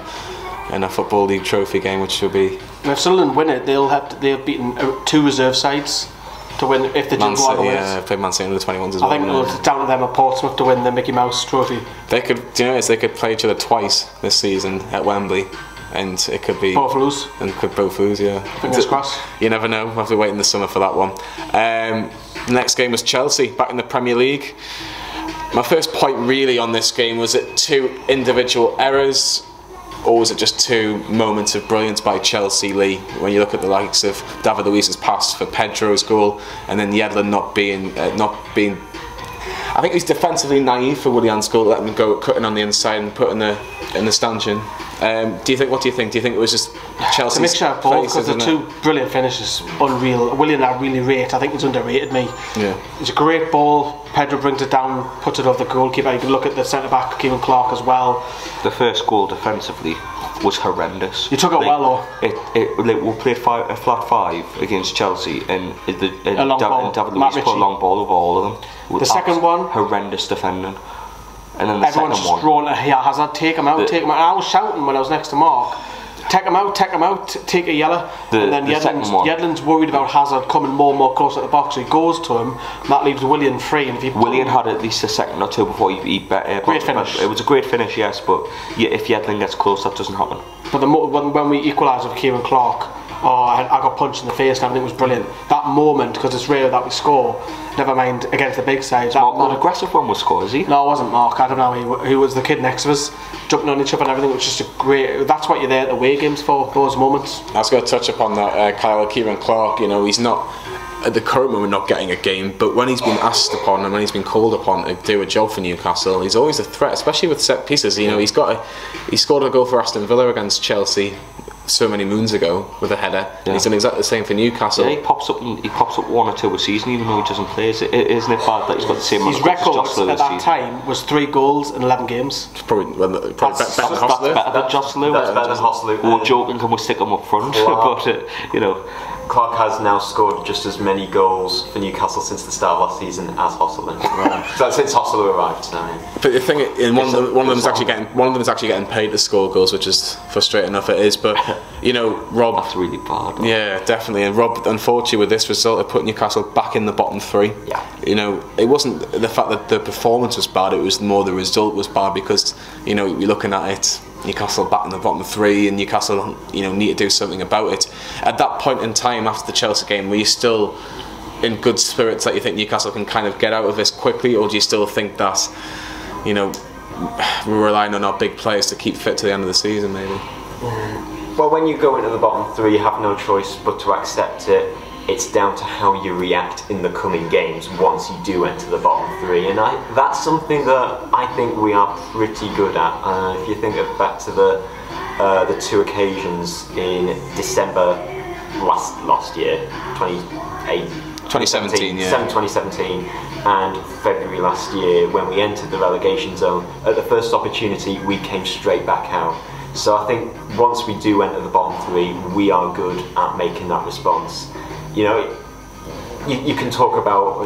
A: in a Football League trophy game, which will be?
B: And if Sunderland win it, they've beaten 2 reserve sides to win if they do go all the way.
A: Yeah, played Man City under 21s as
B: well.
A: I
B: think it's down to them at Portsmouth to win the Mickey Mouse Trophy.
A: They could, they could play each other twice this season at Wembley, and it could be
B: both lose.
A: And could both lose, yeah.
B: Fingers crossed.
A: You never know. We'll have to wait in the summer for that one. The next game was Chelsea back in the Premier League. My first point really on this game was it 2 individual errors, or was it just 2 moments of brilliance by Chelsea, Lee? When you look at the likes of David Luiz's pass for Pedro's goal, and then Yedlin not being, I think he's defensively naive for Willian's goal, letting him go cutting on the inside and putting in the stanchion. What do you think? Do you think it was just Chelsea's?
B: It's a mixture of both, because the 2 brilliant finishes, unreal. Willian I really rate. I think he's underrated me.
A: Yeah.
B: It's a great ball. Pedro brings it down, puts it over the goalkeeper. You can look at the centre back, Kevin Clark, as well.
E: The first goal defensively was horrendous.
B: You took it well, though.
E: We played a flat 5 against Chelsea, and David Luiz put a long ball over all of them.
B: The second one,
E: horrendous defending. And then the
B: everyone's
E: second one,
B: thrown Hazard, take him out. And I was shouting when I was next to Mark, take him out, take a yellow. And then Yedlin's worried about Hazard coming more and more close at the box, so he goes to him, and that leaves Willian free. And if
E: Willian had at least a second or 2 before he
B: great finish.
E: It was a great finish, yes, but if Yedlin gets close, that doesn't happen.
B: But when we equalised with Kieran Clark, I got punched in the face and everything was brilliant. That moment, because it's rare that we score, never mind against the big sides.
E: Mark, an aggressive one was scored, is he?
B: No, it wasn't Mark. I don't know who was the kid next to us, jumping on each other and everything. It was just a great. That's what you're there at the away games for, those moments.
A: I was going to touch upon that, Kyle. Kieran Clark, you know, he's not at the current moment not getting a game, but when he's been asked upon and when he's been called upon to do a job for Newcastle, he's always a threat, especially with set pieces. You know, he scored a goal for Aston Villa against Chelsea so many moons ago with a header. Yeah. He's done exactly the same for Newcastle.
E: Yeah, he pops up 1 or 2 a season, even though he doesn't play. Isn't it bad that he's got the same amount of goals as
B: Joselu at that time was 3 goals in 11 games.
A: It's probably better than Joselu.
D: That's better than Joselu.
E: We're joking, can we stick him up front? But you know,
D: Clark has now scored just as many goals for Newcastle since the start of last season as Joselu. Right. So since Joselu arrived now.
A: But the thing, one of them is actually getting paid to score goals, which is frustrating enough. It is, but you know, Rob.
E: That's really bad.
A: Yeah, definitely. And Rob, unfortunately, with this result, it put Newcastle back in the bottom 3.
D: Yeah.
A: You know, it wasn't the fact that the performance was bad; it was more the result was bad, because you know, you're looking at it. Newcastle back in the bottom 3, and Newcastle, you know, need to do something about it. At that point in time, after the Chelsea game, were you still in good spirits that you think Newcastle can kind of get out of this quickly, or do you still think that, you know, we're relying on our big players to keep fit to the end of the season, maybe?
D: Well, when you go into the bottom 3, you have no choice but to accept it. It's down to how you react in the coming games once you do enter the bottom 3, and that's something that I think we are pretty good at. If you think back to the 2 occasions in December
C: last year,
A: 2017, yeah.
C: 2017, and February last year when we entered the relegation zone. At the first opportunity, we came straight back out. So I think once we do enter the bottom three, we are good at making that response. You know, you can talk about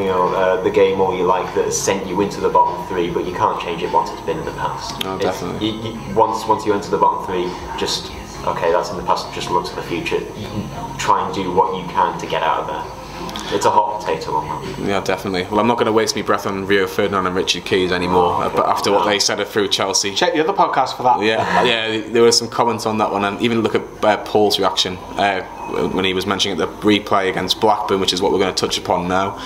C: the game all you like that has sent you into the bottom three, but you can't change it once it's been in the past.
A: No, definitely.
C: Once you enter the bottom three, just okay, that's in the past. Just look to the future. Try and do what you can to get out of there. It's a hot potato on that.
A: Yeah, definitely. Well, I'm not going to waste my breath on Rio Ferdinand and Richard Keys anymore. But after what they said through Chelsea,
B: Check the other podcast for that.
A: yeah, there were some comments on that one, and even look at Paul's reaction when he was mentioning the replay against Blackburn, which is what we're going to touch upon now.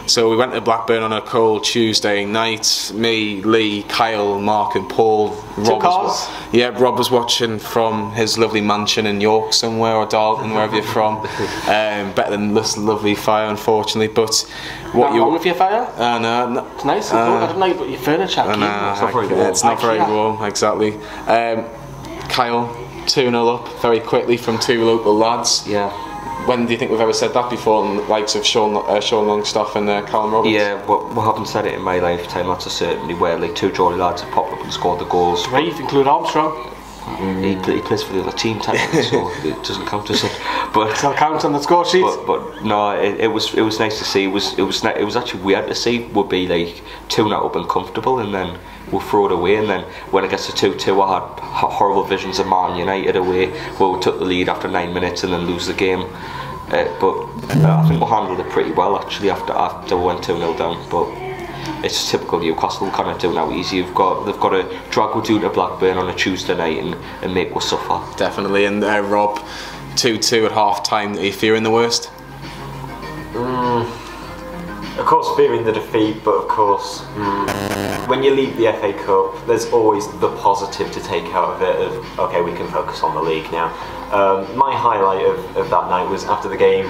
A: So we went to Blackburn on a cold Tuesday night. Me, Lee, Kyle, Mark and Paul. Rob was watching from his lovely mansion in York somewhere, or Darlington, wherever you're from. Better than this lovely fire, unfortunately. But
B: what wrong with your fire?
A: No,
B: it's nice. I don't like your furniture.
A: It's not very warm, exactly. Kyle, 2-0 up very quickly from two local lads.
E: Yeah.
A: When do you think we've ever said that before, in the likes of Sean Longstaff and Callum Roberts?
E: Yeah, we haven't said it in my lifetime, that's a certainty, where like two Geordie lads have popped up and scored the goals.
B: Three, if you include Armstrong.
E: He plays for the other team technically, so it doesn't count as it. But
B: it's not count on the score sheet.
E: But no, it was nice to see. It was actually weird to see. We'd be like 2-0 up and comfortable, and then we'll throw it away. And then when it gets to 2-2, I had horrible visions of Man United away, where we took the lead after 9 minutes and then lose the game. But I think we handled it pretty well actually after we went 2-0 down. But it's typical Newcastle, kind of doing how easy they've got to drag us to Blackburn on a Tuesday night and make us suffer.
A: Definitely. And Rob, 2-2 at half time. Are you fearing the worst?
C: Of course, fearing the defeat, but of course, when you leave the FA Cup, there's always the positive to take out of it. Of okay, we can focus on the league now. My highlight of that night was after the game.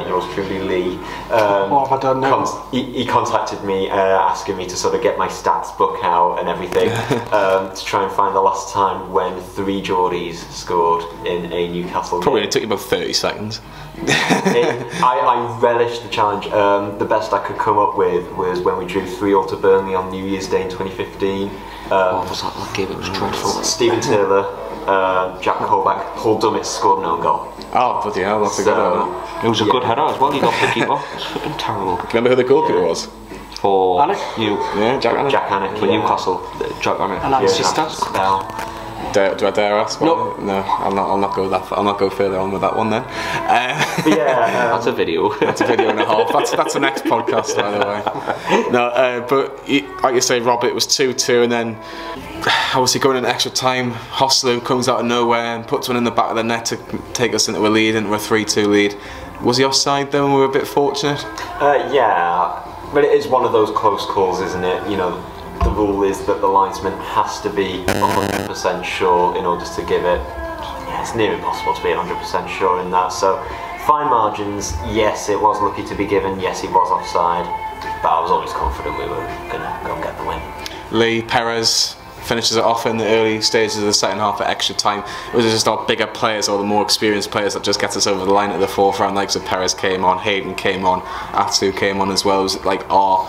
C: Yours truly, Lee.
B: What have I done now?
C: He contacted me asking me to sort of get my stats book out and everything to try and find the last time when 3 Geordies scored in a Newcastle
A: Probably
C: game.
A: it took you about 30 seconds.
C: I relished the challenge. The best I could come up with was when we drew 3-3 to Burnley on New Year's Day in 2015.
E: What was that game? It was dreadful.
C: Stephen Taylor, Jack Colback, Paul Dummett scored an own goal.
A: Oh, bloody hell, that's a good one.
E: It was a good header as well, he got the keeper. It was flipping terrible.
A: Remember who the goalkeeper was?
E: For
A: Jack Annick.
C: Jack Annick,
E: for Newcastle. Jack Annick.
B: And that's just
A: Do I dare ask? No, I'll not go that. I'll not go further on with that one then.
E: That's a video.
A: That's a video and a half. That's the next podcast, by the way. No, but like you say, Rob, it was 2-2, and then obviously going in extra time, Hoslu comes out of nowhere and puts one in the back of the net to take us into a lead, into a 3-2 lead. Was he offside though, and we were a bit fortunate?
C: Yeah, but it is one of those close calls, isn't it? You know, the rule is that the linesman has to be 100% sure in order to give it. Yeah, it's near impossible to be 100% sure in that. So, fine margins, yes, it was lucky to be given, yes, he was offside, but I was always confident we were going to go and get the win.
A: Lee Perez finishes it off in the early stages of the second half at extra time. It was just our bigger players or the more experienced players that just gets us over the line at the forefront. Like so Perez came on, Hayden came on, Atsu came on as well. It was like our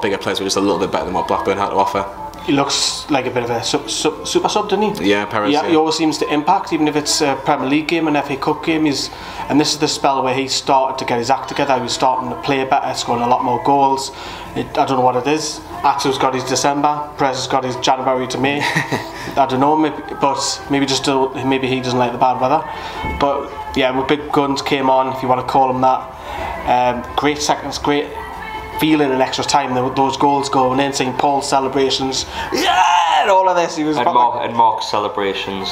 A: bigger players were just a little bit better than what Blackburn had to offer.
B: He looks like a bit of a super sub, doesn't he?
A: Yeah, Perez.
B: He always seems to impact, even if it's a Premier League game, an FA Cup game. And this is the spell where he started to get his act together. He was starting to play better, scoring a lot more goals. I don't know what it is. Atsu's got his December, Perez has got his January to May. I don't know, maybe he doesn't like the bad weather. But yeah, with big guns came on, if you want to call them that. Great seconds, great feeling in extra time, those goals going in, seeing Paul's celebrations, yeah, and all of this. He was
E: and Mark's celebrations,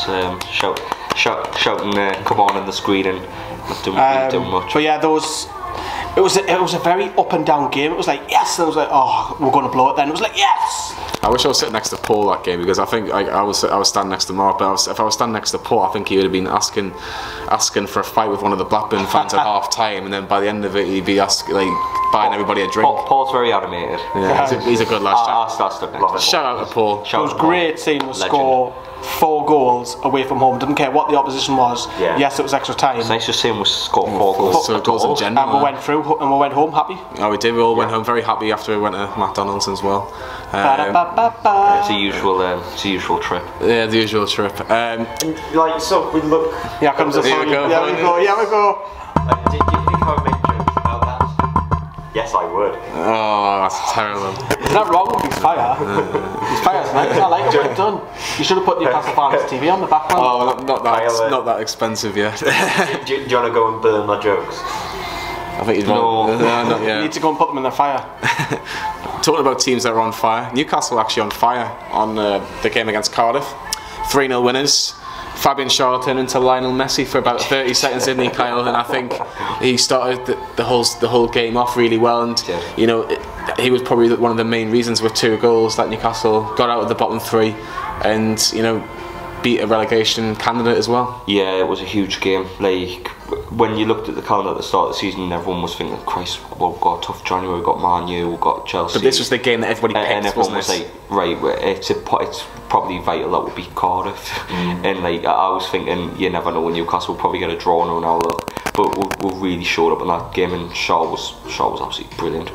E: shouting "come on" in the screen and not doing much.
B: But yeah, it was a very up and down game. It was like yes, and it was like oh, we're going to blow it. Then it was like yes,
A: I wish I was sitting next to Paul that game, because I think I was standing next to Mark, but if I was standing next to Paul, I think he would have been asking for a fight with one of the Blackburn fans at half time, and then by the end of it he'd be buying everybody a drink.
C: Paul's very animated.
A: Yeah, he's a good lad. Shout out to Paul.
B: It was great seeing us score 4 goals away from home. Didn't care what the opposition was.
C: Yeah.
B: Yes, it was extra time.
C: It's nice to see him score 4 goals.
A: So goals in general.
B: And we went through and we went home happy.
A: Oh, we did. We all went home very happy after we went to McDonald's as well.
C: It's a usual trip.
A: Yeah, the usual trip.
C: So we look.
B: Yeah, comes the
A: Here we go.
B: Yeah, we go.
C: Did you think I would make jokes about that? Yes, I would.
A: Oh, that's terrible.
B: Is that wrong with his fire? His fire's nice. I like it when it's done. You should have put Newcastle fans TV on the background.
A: Oh, not that expensive yet.
C: do you want to go and burn my jokes?
A: I think you'd
C: No.
A: not
B: You
A: yet.
B: need to go and put them in the fire.
A: Talking about teams that are on fire, Newcastle actually on fire on the game against Cardiff. 3-0 winners. Fabian Schär turned into Lionel Messi for about 30 seconds, didn't he, Kyle? And I think he started the whole game off really well. And you know, he was probably one of the main reasons with 2 goals that Newcastle got out of the bottom 3, and you know, beat a relegation candidate as well.
C: Yeah, it was a huge game. Like, when you looked at the calendar at the start of the season, everyone was thinking, Christ, well, we've got a tough January, we've got Man U, we've got Chelsea.
A: But this was the game that everybody picked,
C: and everyone
A: wasn't
C: was
A: it?
C: like, right, it's probably vital that we beat Cardiff. And like, I was thinking, you never know, when Newcastle will probably get a draw now and all that. But we really showed up in that game, and Schär was absolutely brilliant.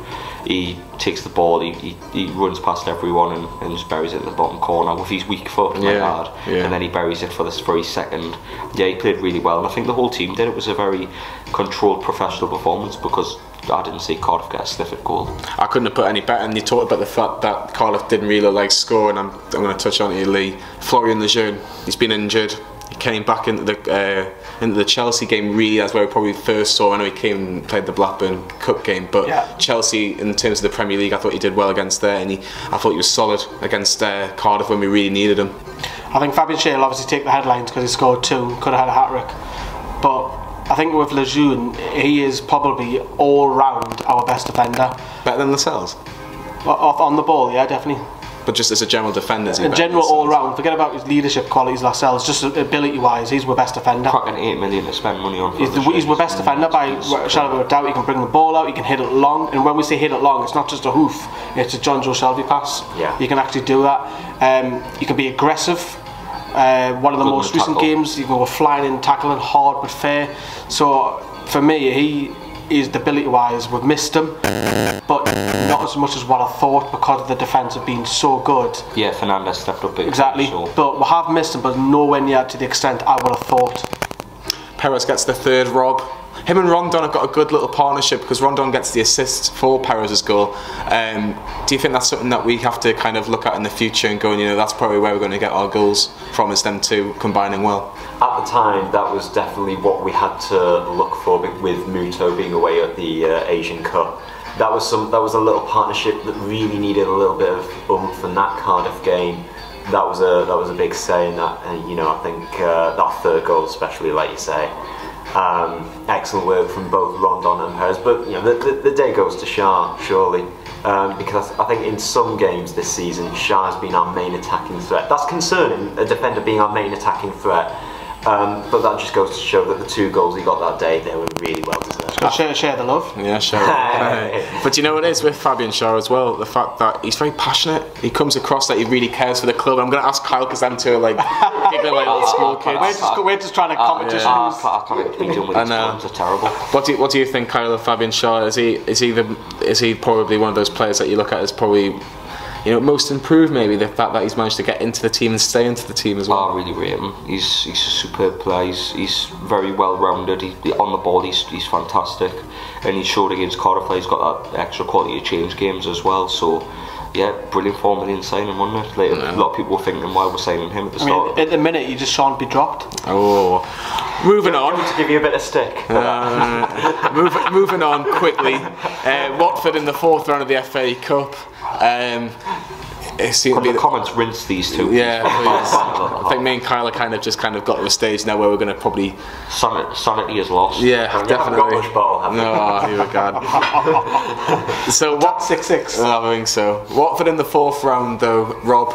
C: He takes the ball, he runs past everyone and just buries it in the bottom corner with his weak foot, and then he buries it for this very second. Yeah, he played really well, and I think the whole team did. It was a very controlled, professional performance, because I didn't see Cardiff get a sniff at goal.
A: I couldn't have put any better, and you talked about the fact that Cardiff didn't really look like scoring. I'm going to touch on it, Lee. Florian Lejeune, he's been injured. He came back into the Chelsea game, really. That's where we probably first saw. I know he came and played the Blackburn Cup game, but Chelsea, in terms of the Premier League, I thought he did well against there, and I thought he was solid against Cardiff when we really needed him.
B: I think Fabian Schär will obviously take the headlines because he scored 2, could have had a hat-trick. But I think with Lejeune, he is probably all round our best defender.
A: Better than Lascelles?
B: On the ball, yeah, definitely.
A: But just as a general defender,
B: in general, all round. Forget about his leadership qualities, Lascelles. Just ability-wise, he's our best defender.
C: Cracking 8 million to spend money on.
B: He's our best defender by shadow of a doubt. He can bring the ball out. He can hit it long. And when we say hit it long, it's not just a hoof. It's a John Joe Shelby pass.
C: Yeah.
B: You can actually do that. You can be aggressive. One of the most recent games, you can go flying in, tackling hard but fair. So for me, he is ability-wise. We've missed him, but not as much as what I thought, because of the defence have been so good.
C: Yeah, Fernandes stepped up big.
B: Exactly,
C: So.
B: but we have missed him, but nowhere near to the extent I would have thought.
A: Perez gets the 3rd rob. Him and Rondon have got a good little partnership, because Rondon gets the assist for Perez's goal. Do you think that's something that we have to kind of look at in the future and go, you know, that's probably where we're going to get our goals from, is them 2 combining well?
C: At the time, that was definitely what we had to look for with Muto being away at the Asian Cup. That was a little partnership that really needed a little bit of oomph in that Cardiff game. That was a big say in that, and you know, I think that 3rd goal especially, like you say. Excellent work from both Rondon and Perez, but you know, the day goes to Schär, surely, because I think in some games this season Schär's been our main attacking threat. That's concerning, a defender being our main attacking threat, but that just goes to show that the 2 goals he got that day, they were really well deserved.
B: Share the love.
A: Yeah, sure. But you know what it is with Fabian Schär as well, the fact that he's very passionate. He comes across that he really cares for the club. I'm going to ask Kyle, because them 2 are like giggling like little small kids.
B: We're just trying to competition.
C: I can't be doing with these terms, are terrible.
A: What do you think, Kyle, of Fabian Schär? Is he probably one of those players that you look at as probably, you know, most improved, maybe, the fact that he's managed to get into the team and stay into the team as well?
C: I really rate him. He's a superb player. He's very well rounded. On the ball, he's fantastic, and he showed against Cardiff. He's got that extra quality to change games as well. So yeah, brilliant form in signing, wasn't it? Like, a lot of people were thinking why we're signing him at the start.
B: At the minute, you just shan't be dropped.
A: Oh, moving on.
C: To give you a bit of stick.
A: Moving on quickly. Watford in the 4th round of the FA Cup. it seemed to
E: Could
A: be
E: the comments rinse these two?
A: yeah, please. I think me and Kyle are kind of got to a stage now where we're going to probably
E: Sanity is lost.
A: yeah,
C: You haven't
A: definitely.
C: got much bottle, have you?
A: No, you were God. So what?
B: 6-6.
A: I think so. Watford in the 4th round, though, Rob.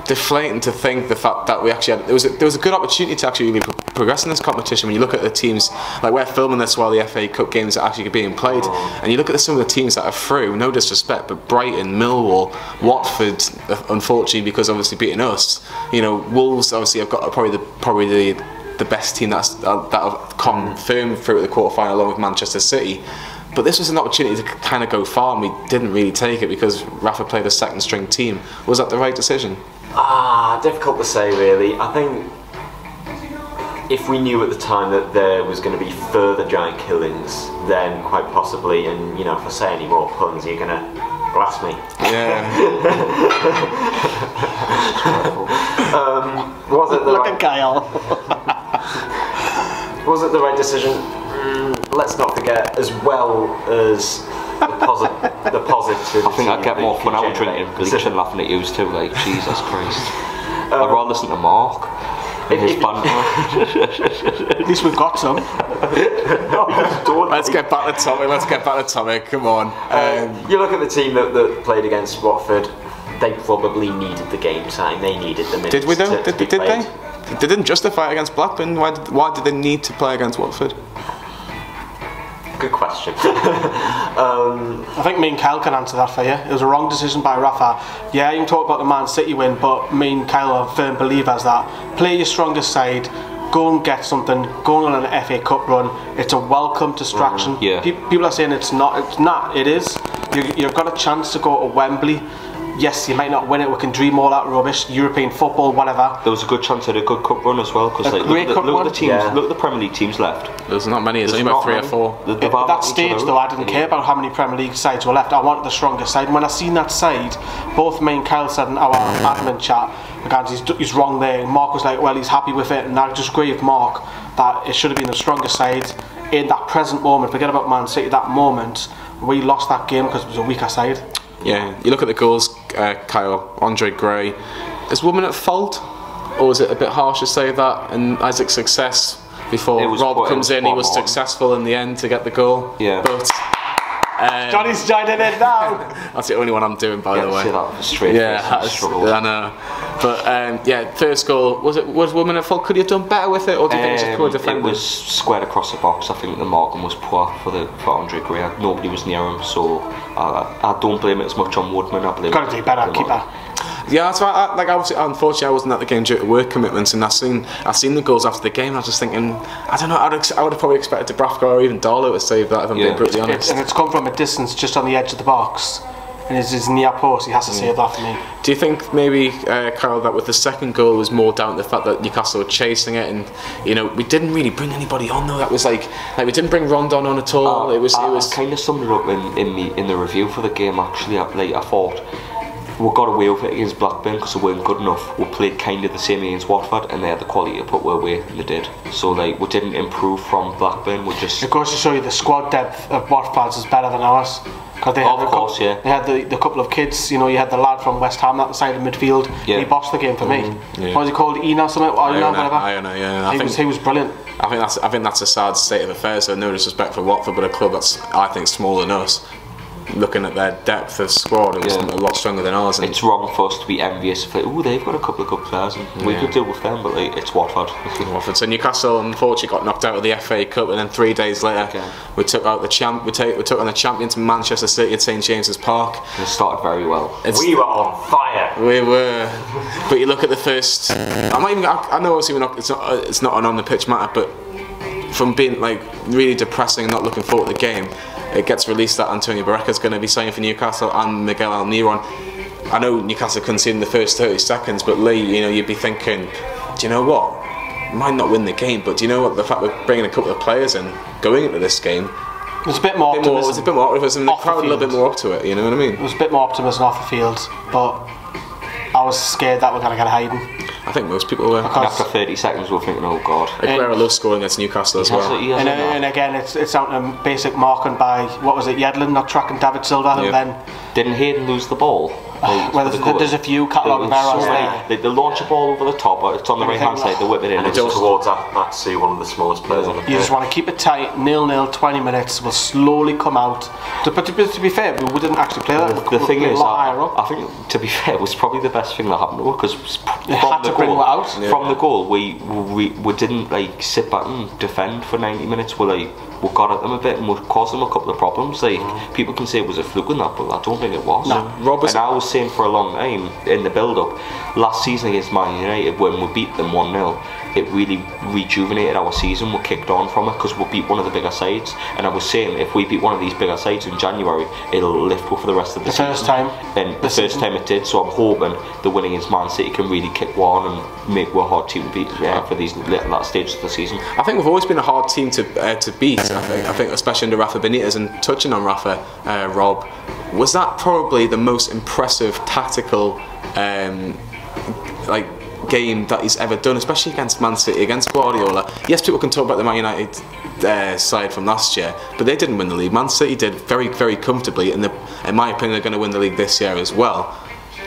A: Deflating to think the fact that we actually had there was a good opportunity to actually really progress in this competition. When you look at the teams, like we're filming this while the FA Cup games are actually being played, and you look at some of the teams that are through. No disrespect, but Brighton, Millwall, Watford, unfortunately, because obviously beating us. You know, Wolves obviously have got probably the best team that have confirmed through the quarterfinal along with Manchester City. But this was an opportunity to kind of go far, and we didn't really take it because Rafa played a second string team. Was that the right decision?
C: Difficult to say, really. I think if we knew at the time that there was going to be further giant killings, then quite possibly, and you know, if I say any more puns, you're going to blast me.
A: Yeah.
C: Was it the
B: Look
C: right,
B: at Kyle.
C: was it the right decision? Let's not forget, as well as the positive.
E: I think I'd get more fun out of drinking bleach and laughing at you too, like, Jesus Christ. I'd rather listen to Mark and his banter.
B: At least we've got some.
A: Let's get back to Tommy. Come on.
C: You look at the team that played against Watford. They probably needed the game time. They needed the minutes.
A: Did we though?
C: to be
A: Did
C: played.
A: they? They didn't justify it against Blackburn. Why did they need to play against Watford?
C: Good question.
B: I think me and Kyle can answer that for you. It was a wrong decision by Rafa. Yeah, you can talk about the Man City win, but me and Kyle are firm believers that play your strongest side, go and get something, go on an FA Cup run. It's a welcome distraction.
E: Yeah.
B: People are saying it's not. It is. You've got a chance to go to Wembley. Yes, you might not win it. We can dream all that rubbish. European football, whatever.
E: There was a good chance at a good cup run as well, because like,
B: great cup
E: look
B: run.
E: at the teams,
C: Yeah.
E: look at the Premier League teams left.
A: There's not many. There's only about 3 or 4.
E: They've
B: At
E: had
B: that
E: each
B: stage
E: other.
B: though, I didn't care about how many Premier League sides were left. I wanted the strongest side, and when I seen that side, both me and Kyle said in our admin chat, he's wrong there, and Mark was like, well, he's happy with it, and I just agree with Mark that it should have been the strongest side in that present moment. Forget about Man City. That moment we lost that game because it was a weaker side.
A: Yeah, you look at the goals, Kyle, Andre Gray. Is Woman at fault? Or is it a bit harsh to say that? And Isaac's success before Rob comes in, he was successful in the end to get the goal.
E: Yeah.
A: But
B: Johnny's joining in now.
A: that's the only one I'm doing, by the way.
E: See that straight
A: Yeah,
E: struggle.
A: I know. But yeah, first goal, was Woman at fault? Could he have done better with it, or do you think it's just poor defending?
E: It was squared across the box. I think the marking was poor for Andre Gray. Nobody was near him, so I don't blame it as much on Woodman. I blame
B: Got to do better, keeper.
A: Yeah, that's right. Obviously, unfortunately, I wasn't at the game due to work commitments, and I seen the goals after the game. And I was just thinking, I don't know. I would have probably expected Brathwaite or even Darlow to save that. If I'm being brutally honest.
B: And it's come from a distance, just on the edge of the box, and it's his near post. He has to save that for me.
A: Do you think maybe, Kyle, that with the second goal was more down to the fact that Newcastle were chasing it, and you know we didn't really bring anybody on though? That was like we didn't bring Rondon on at all. It was
E: kind of summed it up in the review for the game. Actually, I thought we got away with it against Blackburn because they weren't good enough. We played kind of the same against Watford, and they had the quality to put away, and they did. So we didn't improve from Blackburn. We just
B: It goes to show you the squad depth of Watford is better than ours. Because they had they had the couple of kids. You know, you had the lad from West Ham at the side of midfield.
E: Yeah.
B: He bossed the game for me.
A: Yeah.
B: What was he called? Ina something?
A: Iona, yeah.
B: He was brilliant.
A: I think that's a sad state of affairs. So no disrespect for Watford, but a club that's I think smaller than us. Looking at their depth of squad, it was a lot stronger than ours. And
E: it's wrong for us to be envious of it. Oh, they've got a couple of good players, and we could deal with them, but it's Watford.
A: Watford. So Newcastle unfortunately got knocked out of the FA Cup, and then 3 days later we took out the we took on the champions Manchester City at St James's Park.
E: It started very well.
C: We were on fire.
A: We were, but you look at the first. I know obviously it's not an on the pitch matter, but from being really depressing and not looking forward to the game, it gets released that Antonio Barreca's going to be signing for Newcastle and Miguel Almiron. I know Newcastle conceded in the first 30 seconds, but Lee, you'd be thinking, do you know what? Might not win the game, but do you know what? The fact we're bringing a couple of players in, going into this game,
B: There's a bit more optimism.
A: It was a bit more optimism. The crowd a little bit more up to it. You know what I mean?
B: There was a bit more optimism off the field, but I was scared that we're going to get hiding.
A: I think most people were.
E: And after 30 seconds, we're thinking, oh God.
A: Aguero loves scoring against Newcastle as well.
B: And again, it's down to basic marking by, what was it, Yedlin not tracking David Silva, who then...
E: Didn't Hayden lose the ball?
B: Well, there's a few catalogue of errors there.
E: They launch a ball over the top, it's on the right hand side, they whip it in.
C: And it goes towards Atsu, one of the smallest players on the pitch.
B: You just want to keep it tight, 0-0, 20 minutes, we'll slowly come out. But to be fair, we didn't actually play that.
E: The thing is, I think, to be fair, it was probably the best thing that happened to us, because from the goal, we didn't like sit back and defend for 90 minutes. We got at them a bit and we caused them a couple of problems. Like, people can say it was a fluke in that, but I don't think it was.
B: No.
E: And I was saying for a long time in the build-up, last season against Man United, when we beat them 1-0, it really rejuvenated our season. We kicked on from it because we beat one of the bigger sides, and I was saying if we beat one of these bigger sides in January, it'll lift us for the rest of the season.
B: First time.
E: And the first time it did, so I'm hoping the winning against Man City can really kick one and make a hard team to beat for these last stages of the season.
A: I think we've always been a hard team to beat. I think especially under Rafa Benitez. And touching on Rafa, Rob, was that probably the most impressive tactical game that he's ever done, especially against Man City, against Guardiola? Yes, people can talk about the Man United side from last year, but they didn't win the league. Man City did very, very comfortably, and in my opinion, they're going to win the league this year as well.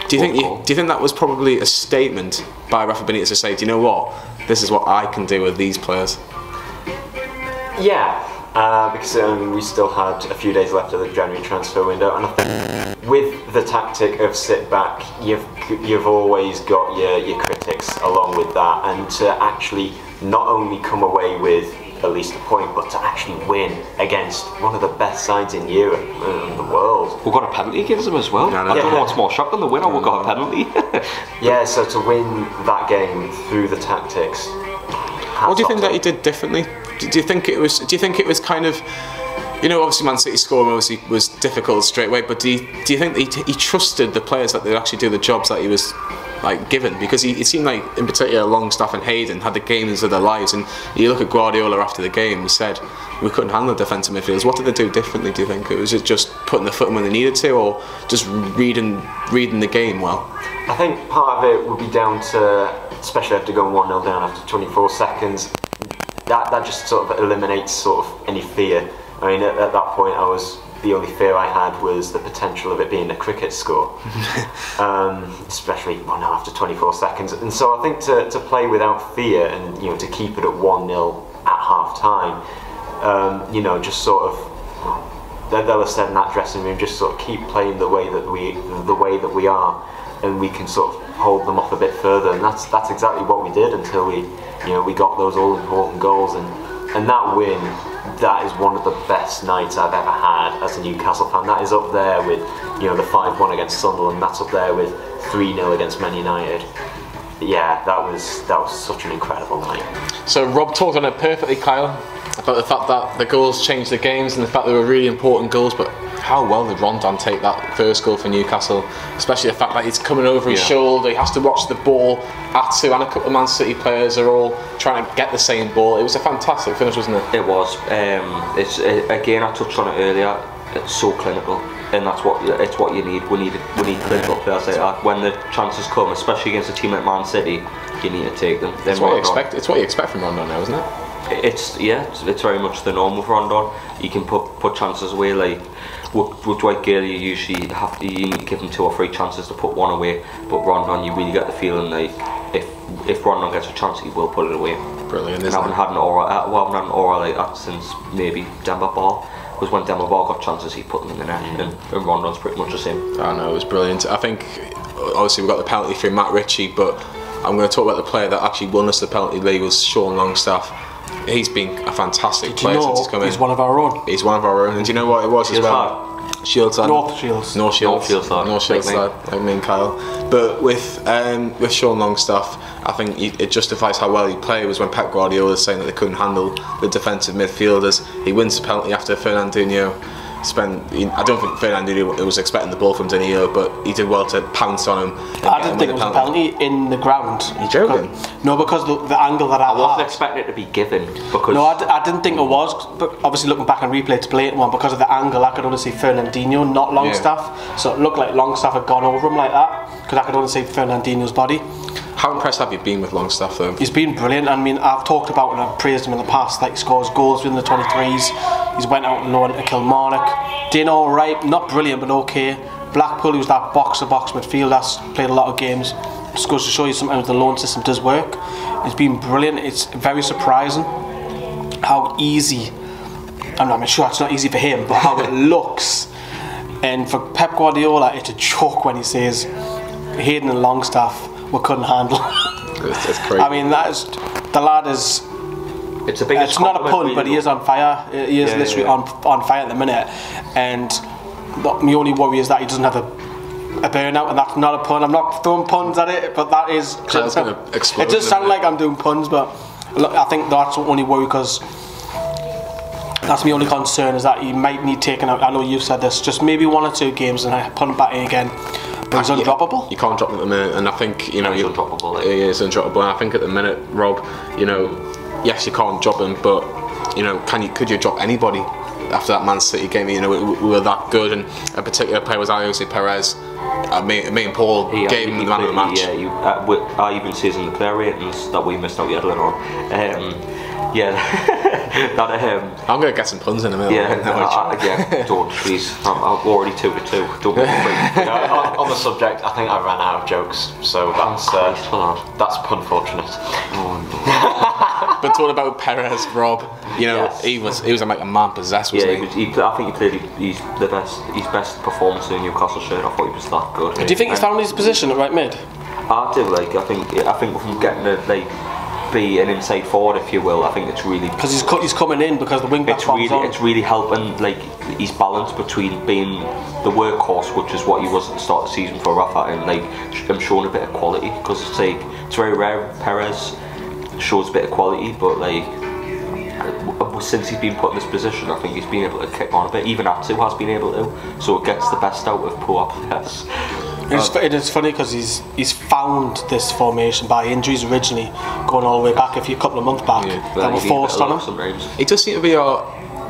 A: Do you think that was probably a statement by Rafa Benitez to say, do you know what, this is what I can do with these players?
C: Yeah, because we still had a few days left of the January transfer window, and I think with the tactic of sit back, you've always got your critics along with that, and to actually not only come away with at least a point, but to actually win against one of the best sides in Europe and the world.
E: We got a penalty against them as well. I don't know what's more shocking, the winner, we got a penalty.
C: Yeah, so to win that game through the tactics.
A: What do you think that he did differently? Do you think it was kind of, you know, obviously Man City scoring obviously was difficult straight away, but do you think that he trusted the players that they'd actually do the jobs that he was given? Because it seemed like in particular Longstaff and Hayden had the games of their lives, and you look at Guardiola after the game, he said we couldn't handle the defensive midfielders. What did they do differently, do you think? Was it just putting the foot in when they needed to, or just reading the game well?
C: I think part of it would be down to, especially after going 1-0 down after 24 seconds, that just sort of eliminates sort of any fear. I mean, at that point, the only fear I had was the potential of it being a cricket score, especially after 24 seconds. And so I think to play without fear and to keep it at 1-0 at half time, just sort of they'll have said in that dressing room, just sort of keep playing the way that we are, and we can sort of hold them off a bit further. And that's exactly what we did until we got those all important goals, and that win. That is one of the best nights I've ever had as a Newcastle fan. That is up there with, the 5-1 against Sunderland. That's up there with 3-0 against Man United. Yeah, that was such an incredible night.
A: So Rob talked on it perfectly, Kyle, about the fact that the goals changed the games and the fact they were really important goals. But how well did Rondon take that first goal for Newcastle? Especially the fact that he's coming over his shoulder, he has to watch the ball. Atsu and a couple of Man City players are all trying to get the same ball. It was a fantastic finish, wasn't it?
E: It was. Again, I touched on it earlier. It's so clinical, and that's what you need. We need clinical players like that. When the chances come, especially against a team like Man City, you need to take them.
A: It's what you expect from Rondon now, isn't it?
E: It's very much the norm with Rondon. You can put chances away. Like with Dwight Gale, you usually you need to give him 2 or 3 chances to put one away. But Rondon, you really get the feeling like if Rondon gets a chance, he will put it away.
A: Brilliant.
E: And I haven't had an aura like that since maybe Demba Ba. Because when Demba Ba got chances, he put them in the net, and Rondon's pretty much the same.
A: I know, it was brilliant. I think obviously we got the penalty through Matt Ritchie, but I'm going to talk about the player that actually won us the penalty league was Sean Longstaff. He's been a fantastic player since he's come in.
B: He's one of our own.
A: He's one of our own, and do you know what it was as well? Shields side.
B: North Shields.
A: North Shields side, like me and Kyle. But with Sean Longstaff, I think it justifies how well he played was when Pep Guardiola was saying that they couldn't handle the defensive midfielders. He wins the penalty after Fernandinho I don't think Fernandinho was expecting the ball from Danilo, but he did well to pounce on him.
B: I didn't think it was a penalty in the ground.
A: Are you joking?
B: No, because the angle that I
E: wasn't expecting it to be given. Because
B: no, I didn't think it was, but obviously looking back on replay, it's a blatant one. Because of the angle, I could only see Fernandinho, not Longstaff. So it looked like Longstaff had gone over him like that, because I could only see Fernandinho's body.
A: How impressed have you been with Longstaff though?
B: He's been brilliant. I mean, I've talked about and I've praised him in the past. Like, he scores goals within the 23s. He's went out and loaned to Kilmarnock. Doing all right, not brilliant, but okay. Blackpool, he was that box-to-box midfielder that's played a lot of games. Just goes to show you sometimes the loan system does work. It's been brilliant. It's very surprising how easy, I'm sure it's not easy for him, but how it looks. And for Pep Guardiola, it's a joke when he says Hayden and Longstaff we couldn't handle.
A: It's crazy.
B: I mean, the lad is. It's not a pun, but he is on fire. He is literally on fire at the minute. And my only worry is that he doesn't have a burnout, and that's not a pun. I'm not throwing puns at it, but that is. It does sound like I'm doing puns, but look, I think that's the only worry, because that's my only concern, is that he might need taken out. I know you've said this, just maybe 1 or 2 games, and I put him back in again. But he's undroppable. You
A: can't drop him at the minute, and I think he's
C: undroppable.
A: He is undroppable. And I think at the minute, Rob, yes, you can't drop him, but could you drop anybody after that Man City game? We were that good, and a particular player was Jose Perez. Me and Paul gave him the man of the match.
E: I even sees in the player ratings that we missed out yet on.
A: I'm going to get some puns in a minute.
E: Don't please. I'm already 2 for 2. Don't be afraid.
C: On the subject, I think I ran out of jokes, so that's punfortunate.
A: But talking about Perez, Rob, he was like a man possessed, wasn't he?
E: I think he played his best performance in a Newcastle shirt. I thought he was that good.
B: Do you think he's found his position at right mid?
E: I do. I think from getting to be an inside forward, if you will, I think it's really,
B: because he's coming in because the wing back
E: it's really helping his balance between being the workhorse, which is what he was at the start of the season for Rafa, and him showing a bit of quality, because it's very rare Perez shows a bit of quality, but since he's been put in this position, I think he's been able to kick on a bit. Even Atsu has been able to, so it gets the best out of poor Perez.
B: It's funny because he's found this formation by injuries originally, going all the way back a couple of months back, that were forced on him.
A: It does seem to be our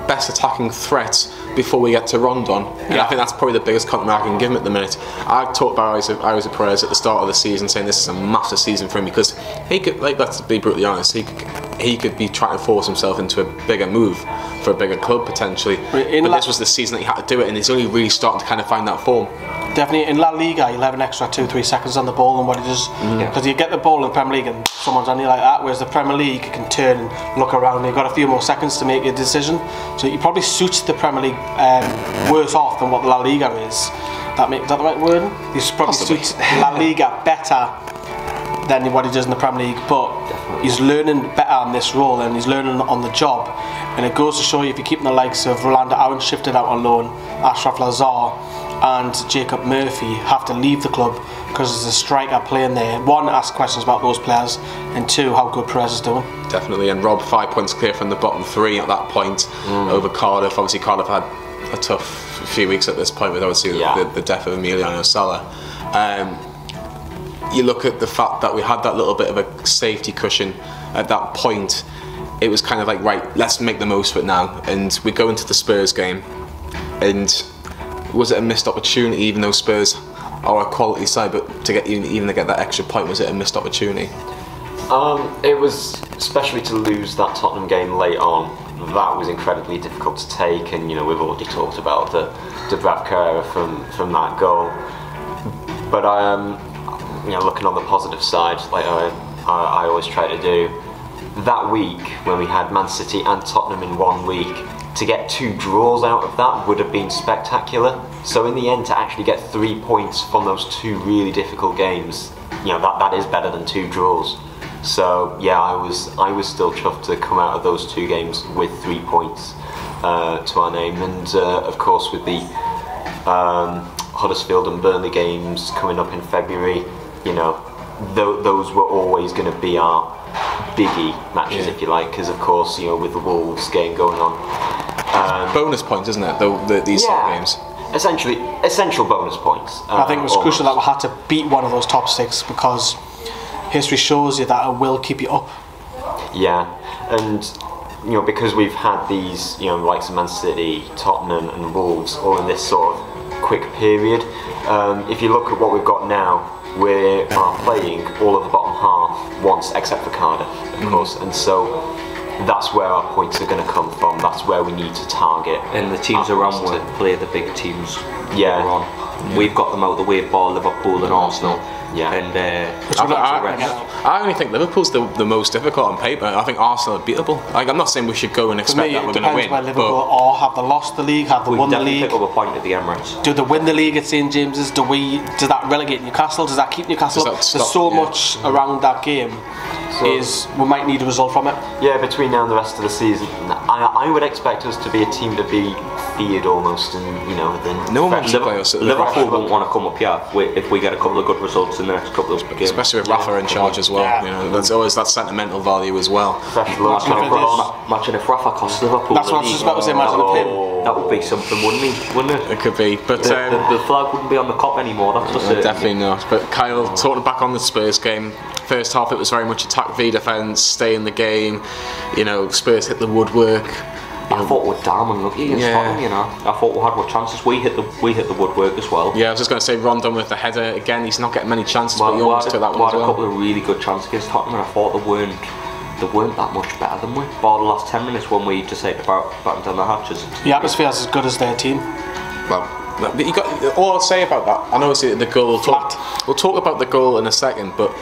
A: best attacking threat before we get to Rondon, and I think that's probably the biggest compliment I can give him at the minute. I talked about Jose Perez at the start of the season, saying this is a massive season for him, because he could, let's be brutally honest, he could be trying to force himself into a bigger move for a bigger club potentially, but this was the season that he had to do it, and he's only really starting to kind of find that form.
B: Definitely, in La Liga he'll have an extra 2-3 seconds on the ball than what he does, because you get the ball in the Premier League and someone's on you like that, whereas the Premier League you can turn and look around and you've got a few more seconds to make your decision, so he probably suits the Premier League worse off than what La Liga is. Is that the right word? He probably suits La Liga better than what he does in the Premier League, but he's learning better on this role and he's learning on the job, and it goes to show you, if you're keeping the likes of Rolando Aaron shifted out on loan, Ashraf Lazar and Jacob Murphy have to leave the club because there's a striker playing there. 1, ask questions about those players, and 2, how good Perez is doing.
A: Definitely, and Rob 5 points clear from the bottom 3 at that point over Cardiff. Obviously Cardiff had a tough few weeks at this point with obviously the death of Emiliano Sala. You look at the fact that we had that little bit of a safety cushion at that point. It was kind of like, right, let's make the most of it now, and we go into the Spurs game, and was it a missed opportunity, even though Spurs are a quality side, but to get even to get that extra point, was it a missed opportunity?
C: It was, especially to lose that Tottenham game late on, that was incredibly difficult to take, and we've already talked about the Dubravka error from that goal. But looking on the positive side, like I always try to do, that week when we had Man City and Tottenham in 1 week, to get 2 draws out of that would have been spectacular. So in the end, to actually get 3 points from those 2 really difficult games, that is better than 2 draws. So yeah, I was still chuffed to come out of those 2 games with 3 points to our name, and of course with the Huddersfield and Burnley games coming up in February, those were always going to be our biggie matches, if you like, because of course with the Wolves game going on,
A: bonus points, isn't it? These sort of games.
C: Essentially, essential bonus points.
B: I think it was crucial that we had to beat one of those top 6, because history shows you that it will keep you up.
C: Yeah, and because we've had these likes of Man City, Tottenham and Wolves all in this sort of quick period, if you look at what we've got now, we are playing all of the bottom half once, except for Cardiff, of course, and so that's where our points are going to come from. That's where we need to target.
E: And the teams around will play the big teams.
C: Yeah.
E: Later on. We've got them out of the way for Liverpool and Arsenal.
C: Yeah.
E: And
A: I only think Liverpool's the most difficult on paper. I think Arsenal are beatable. Like, I'm not saying we should go and expect that we're going to win.
B: It depends where Liverpool are. Have they lost the league? Have they won the league?
E: Pick up a point at the Emirates.
B: Do they win the league at St James's? Does that relegate Newcastle? Does that keep Newcastle up? There's so much around that game. We might need a result from it.
C: Yeah, between now and the rest of the season, I would expect us to be a team to be feared almost, and
A: no one wants to play us.
E: Liverpool won't want to come up here if we get a couple of good results in the next couple of games,
A: especially with Rafa in charge as well.
B: Yeah.
A: There's always that sentimental value as well.
E: Imagine if Rafa cost Liverpool.
B: That's what I was just about to say. Imagine him.
E: That would be something, wouldn't it?
A: It could be, but
E: the flag wouldn't be on the cop anymore. That's for certain.
A: Definitely not. But Kyle, talking back on the Spurs game, first half it was very much attack v defence, stay in the game. Spurs hit the woodwork.
E: I thought we're damn unlucky against Tottenham, I thought we had more chances. We hit the woodwork as well.
A: Yeah, I was just going to say Rondon with the header again. He's not getting many chances, but he almost took that one as well.
E: We had a couple of really good chances against Tottenham, and I thought they weren't that much better than we. Bar the last 10 minutes when we decided to batten down the hatches.
B: The atmosphere is as good as their team.
A: Well, you got all I'll say about that. I know it's the goal. We'll talk about the goal in a second, but.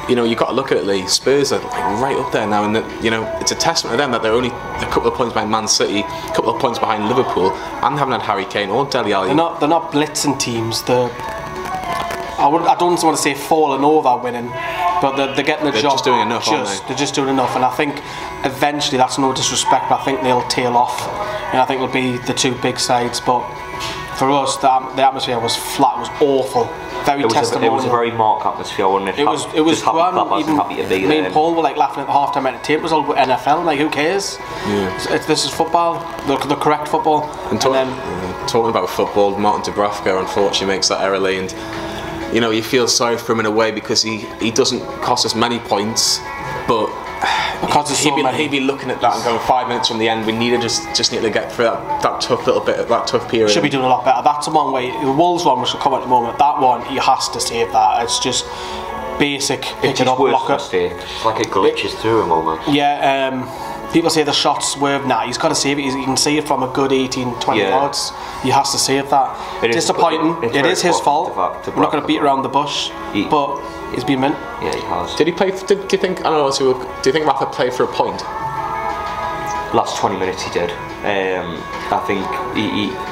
A: You've got to look at it, Lee. Spurs are right up there now, and it's a testament to them that they're only a couple of points behind Man City, a couple of points behind Liverpool, and haven't had Harry Kane or Dele Alli.
B: They're not blitzing teams. I don't want to say falling over winning, but they're getting the job.
A: They're just doing enough, aren't they?
B: They're just doing enough, and I think eventually, that's no disrespect, but I think they'll tail off, and I think it'll be the two big sides. But for us, the atmosphere was flat. It was awful. Very testimonial.
E: It was a very marked atmosphere, wasn't it?
B: It was
E: happy to be there.
B: Me and Paul were laughing at the half-time entertainment result with NFL. Who cares? Yeah. This is football, the correct football.
A: And talking about football, Martin Dubravka unfortunately makes that error, Lee, and you feel sorry for him in a way because he doesn't cost us many points, but because he'd be looking at that and going 5 minutes from the end. We just need to get through that tough little bit, that tough period.
B: Should be doing a lot better. That's the one way. The Wolves one, which will come at the moment. That one, he has to save that. It's just basic. Pick it up, block it.
C: It's like it glitches through a moment.
B: Yeah. People say the shot swerved. Nah, he's got to save it. You can see it from a good 18, 20 yards. He has to save that. Disappointing. It is his fault. We're not going to beat around the bush, but he's been mint.
E: Yeah, he has.
A: Did he play? Do you think? I don't know. Do you think Rafa played for a point?
E: Last 20 minutes he did. I think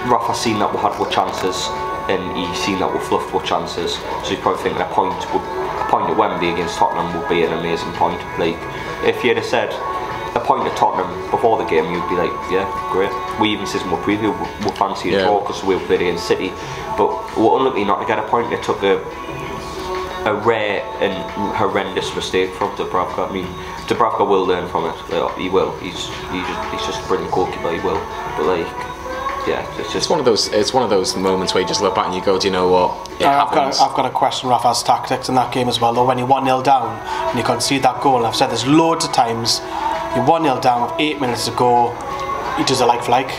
E: Rafa seen that we had more chances, and he seen that we fluffed more chances. So he's probably thinking a point at Wembley against Tottenham would be an amazing point. Like if you'd have said a point at Tottenham before the game, you'd be like, yeah, great. We even said in our preview we fancy a draw because we were playing against City, but we're unlucky not to get a point. It took a rare and horrendous mistake from Dubravka. I mean, Dubravka will learn from it. He will. He's just a brilliant goalkeeper. He will. But yeah, it's one of those moments where you just look back and you go, do you know what?
B: I've got to question Rafa's tactics in that game as well. Though when you 1-0 down and you concede that goal, and I've said this loads of times, you're 1-0 down with 8 minutes to go. He does a like for like,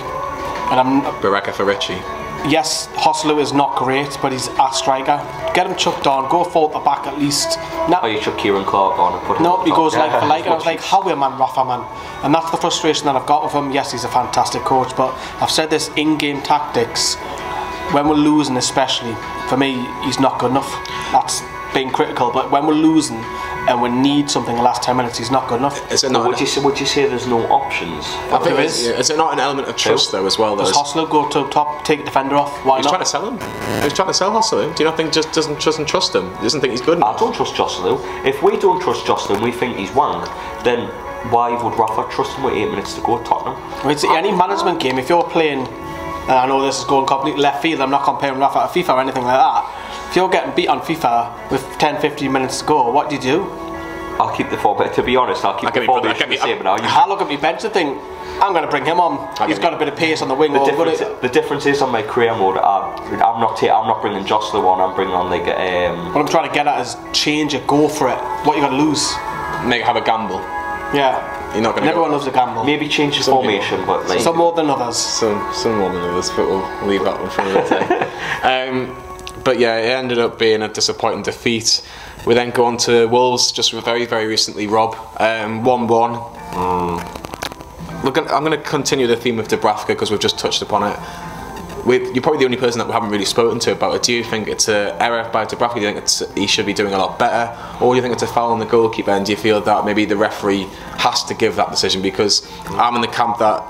B: and
A: Baraka for Richie.
B: Yes, Hoslu is not great, but he's a striker. Get him chucked on, go forward the back at least.
E: You chuck Kieran Clark on and put him
B: he goes like for like. And I was like, how are man, Rafa, man? And that's the frustration that I've got with him. Yes, he's a fantastic coach, but I've said this in-game tactics, when we're losing especially, for me, he's not good enough. That's being critical, but when we're losing and we need something in the last 10 minutes, he's not good enough.
E: Would you say there's no options?
A: I think there is. Is it not an element of trust though as well?
B: Does Hoslu go to top, take the defender off? Why not?
A: He's trying to sell him. He's trying to sell Hoslu. Do you not think just doesn't trust him? He doesn't think he's good enough?
E: I don't trust Joselu. If we don't trust Joselu and we think he's wang, then why would Rafa trust him with 8 minutes to go at Tottenham?
B: It's any management game. If you're playing, and I know this is going completely left field, I'm not comparing Rafa to FIFA or anything like that. If you're getting beat on FIFA with 10-15 minutes to go, what do you do?
E: I'll keep the formation. To be honest, I'll keep the formation the same.
B: I look at my bench and think, I'm going to bring him on. He's got a bit of pace on the wing.
E: The difference is on my career mode. I'm not bringing Joselu on. I'm bringing on
B: what I'm trying to get at is change it, go for it. What you got to lose?
A: Have a gamble.
B: Yeah.
A: You're not going.
B: Everyone loves a gamble.
E: Maybe change his formation, but
B: some more than others.
A: Some more than others, but we'll leave that one for another time. But yeah, it ended up being a disappointing defeat. We then go on to Wolves just very, very recently, Rob. 1-1. I'm going to continue the theme of Dubravka because we've just touched upon it. You're probably the only person that we haven't really spoken to about it. Do you think it's an error by Dubravka? Do you think he should be doing a lot better? Or do you think it's a foul on the goalkeeper? And do you feel that maybe the referee has to give that decision? Because I'm in the camp that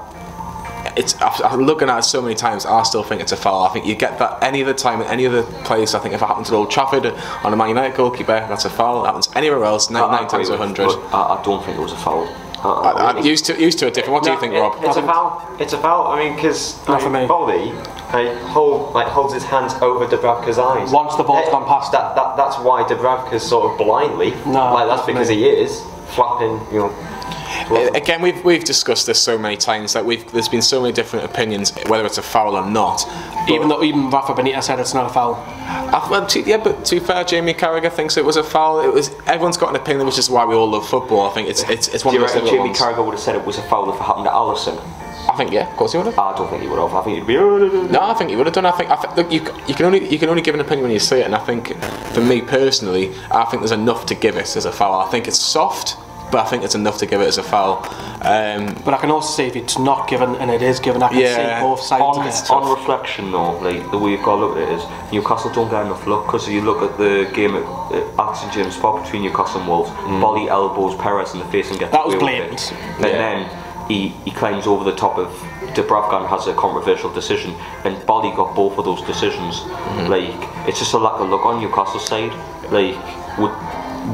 A: I'm looking at it so many times, I still think it's a foul. I think you get that any other time, in any other place. I think if it happens at Old Trafford on a Man United goalkeeper, that's a foul. It happens anywhere else, 99 times 100.
E: I don't think it was a foul.
A: I'm used to it different. What do you think, Rob?
C: It's a foul. It's a foul. I mean, because Bobby holds his hands over Dubravka's eyes.
B: Once the ball's gone past
C: that's why Dubravka's sort of blindly. That's because he is flapping.
A: Again, we've discussed this so many times that there's been so many different opinions whether it's a foul or not.
B: Even Rafa Benitez said it's not a foul.
A: But to be fair, Jamie Carragher thinks it was a foul. Everyone's got an opinion, which is why we all love football. I think it's one of those little
E: Jamie
A: ones.
E: Carragher would have said it was a foul if it happened to Alisson?
A: I think of course he would have.
E: I don't think he would have. I think he'd be.
A: No, I think he would have done. I think look, you can only give an opinion when you see it, and I think for me personally, I think there's enough to give it as a foul. I think it's soft, but I think it's enough to give it as a foul.
B: But I can also say if it's not given and it is given, I can see both sides.
E: On reflection though, like the way you've got to look at it is Newcastle don't get enough luck, because you look at the game at St James Park between Newcastle and Wolves, Bolly elbows Perez in the face and gets
B: that was
E: away with
B: blatant.
E: it. And then he climbs over the top of Dubravka and has a controversial decision, and Bolly got both of those decisions. Like, it's just a lack of luck on Newcastle's side. Like,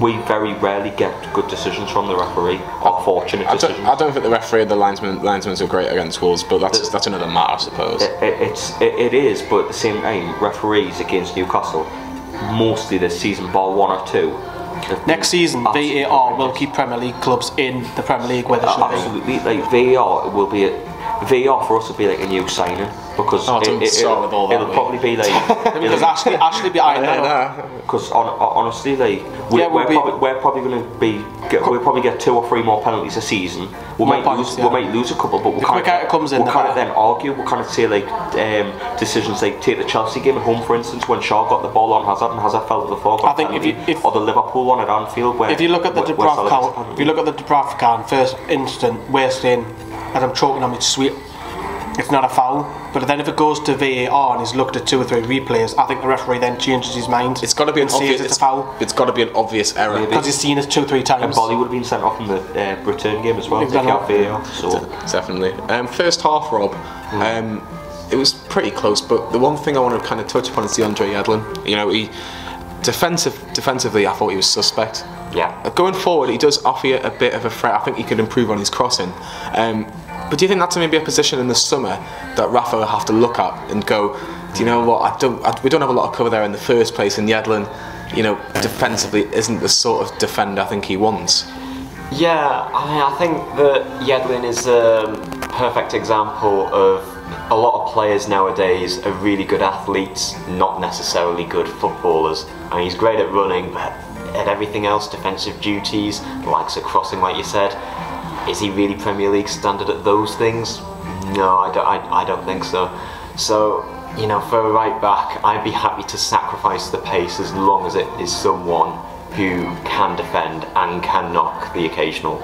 E: we very rarely get good decisions from the referee, or fortunate decisions.
A: I don't think the referee and the linesmen are great against Wolves, but that's another matter, I suppose.
E: It is, but at the same time, referees against Newcastle, mostly this season, bar one or two.
B: Next season, VAR will keep Premier League clubs in the Premier League where they should be.
E: Absolutely, like VAR for us will be like a new signing, because it'll probably be like
B: because Ashley behind that.
E: Because honestly, like we're probably going to get 2 or 3 more penalties a season. We might lose a couple, but we'll kind of then argue. We'll kind of say like decisions like take the Chelsea game at home, for instance, when Shaw got the ball on Hazard and Hazard fell to the floor.
B: I think
E: or the Liverpool one at Anfield, where
B: if you look at the Dubravka in first instant, we're saying, as I'm choking on my sweet, it's not a foul. But then if it goes to VAR and he's looked at 2 or 3 replays, I think the referee then changes his mind.
A: It's got to be an obvious.
B: It's a foul.
A: It's got to be an obvious error
B: because he's seen it 2 or 3 times.
E: And Bolly would have been sent off in the return game as well. VAR, so
A: definitely. First half, Rob. It was pretty close, but the one thing I want to kind of touch upon is DeAndre Yedlin. You know, he defensively, I thought he was suspect.
C: Yeah.
A: Going forward, he does offer you a bit of a threat. I think he could improve on his crossing. But do you think that's maybe a position in the summer that Rafa will have to look at and go, do you know what, we don't have a lot of cover there in the first place, and Yedlin, you know, defensively isn't the sort of defender I think he wants.
C: Yeah, I think that Yedlin is a perfect example of a lot of players nowadays are really good athletes, not necessarily good footballers. I mean, he's great at running, but at everything else, defensive duties, likes of crossing, like you said. Is he really Premier League standard at those things? No, I don't think so. So, you know, for a right back, I'd be happy to sacrifice the pace as long as it is someone who can defend and can knock the occasional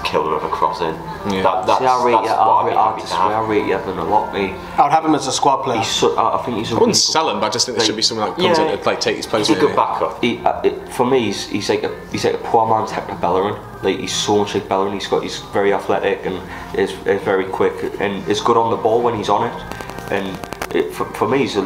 C: killer of a cross in.
E: Yeah. I rate Yedlin a lot, mate.
B: I would have him as a squad player.
E: I
A: wouldn't sell him, but I just think there should be someone that comes in to play, take his place.
C: He's a good backup.
E: For me, he's like a poor man's Hector Bellerin. Like, he's so much like Bellerin. He's very athletic and is very quick and is good on the ball when he's on it. And for me, he's a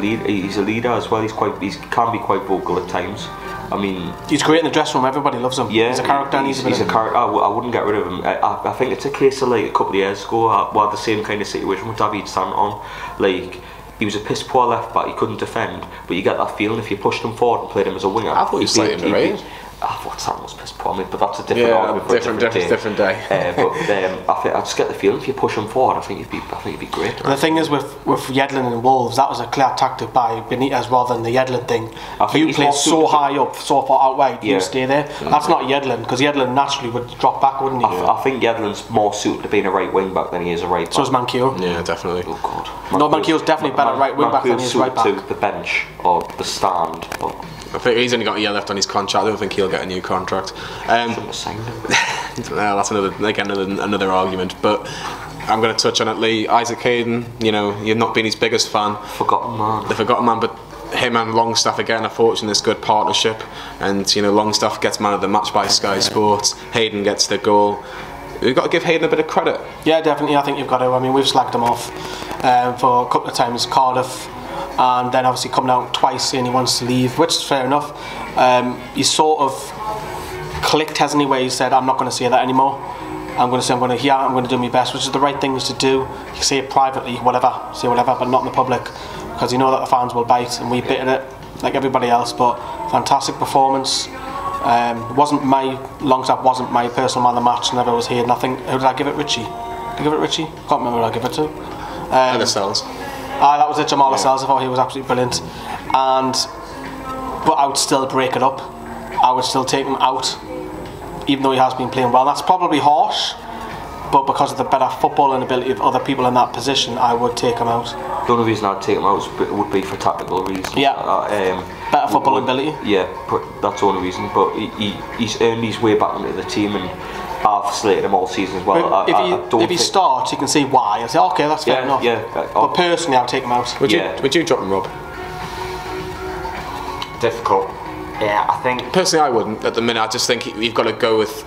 E: leader as well. He can be quite vocal at times. I mean,
B: he's great in the dressing room. Everybody loves him.
E: Yeah,
B: he's a character.
E: He's a character. I wouldn't get rid of him. I think it's a case of like a couple of years ago, we had the same kind of situation with David Santon. Like, he was a piss poor left back. He couldn't defend, but you get that feeling if you pushed him forward and played him as a winger.
A: I thought he was slightly underrated.
E: I thought Santon was piss poor, mate, but that's a different argument for a different day. I just get the feeling if you push him forward, I think he'd be great.
B: The thing is with Yedlin and Wolves, that was a clear tactic by Benitez rather than the Yedlin thing. You play so high up, so far out wide, you stay there. That's not Yedlin, because Yedlin naturally would drop back, wouldn't he?
E: I think Yedlin's more suited to being a right wing back than he is a right back.
B: So is Manquillo.
A: Yeah, definitely.
E: Oh God.
B: No, Manquillo's definitely better right wing back than he is right back.
E: To the bench or the stand.
A: I think he's only got a year left on his contract. I don't think he'll get a new contract.
E: Shouldn't have signed him.
A: That's another argument. But I'm going to touch on it, Lee. Isaac Hayden, you know, you've not been his biggest fan.
E: Forgotten man.
A: The forgotten man, but him and Longstaff again are fortunate this good partnership. And, you know, Longstaff gets man of the match by Sky Sports. Hayden gets the goal. We've got to give Hayden a bit of credit.
B: Yeah, definitely. I think you've got to. I mean, we've slagged him off for a couple of times, Cardiff, and then obviously coming out twice saying he wants to leave, which is fair enough. He sort of clicked, hasn't he, where he said, I'm not going to say that anymore. I'm going to say I'm going to do my best, which is the right thing to do. You can say it privately, say whatever, but not in the public, because you know that the fans will bite, and we bit at it like everybody else. But fantastic performance. Longstaff wasn't my personal man of the match, never was Hayden. I think, who did I give it? Richie? Did I give it Richie? Can't remember who I give it to.
A: Lascelles.
B: That was it, Jamal Lascelles. I thought he was absolutely brilliant. But I would still break it up. I would still take him out, even though he has been playing well. That's probably harsh, but because of the better footballing ability of other people in that position, I would take him out.
E: The only reason I'd take him out would be for tactical reasons.
B: Yeah. Better footballing ability.
E: Yeah, but that's the only reason. But he's earned his way back into the team, and I've slated him all season as well.
B: If he starts, you can see why. I say, okay, that's fair enough.
E: Yeah.
B: But personally, I'll take him out.
A: Would you drop him, Rob?
C: Difficult. Yeah, I think.
A: Personally, I wouldn't. At the minute, I just think you've got to go with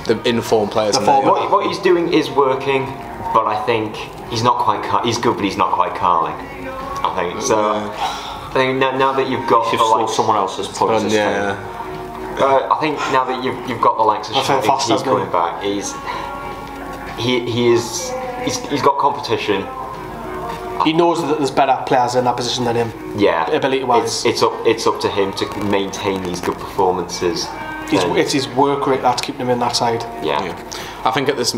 A: the informed players.
C: What he's doing is working, but I think he's not quite. He's good, but he's not quite calling. I think so. I think now that you've got
E: someone else's points.
C: I think now that you've got the likes of Sung-Yueng coming back, he's got competition.
B: He knows that there's better players in that position than him.
C: Yeah,
B: ability-wise,
C: it's up to him to maintain these good performances.
B: It's his work rate that's keeping him in that side.
C: Yeah.
A: I think at this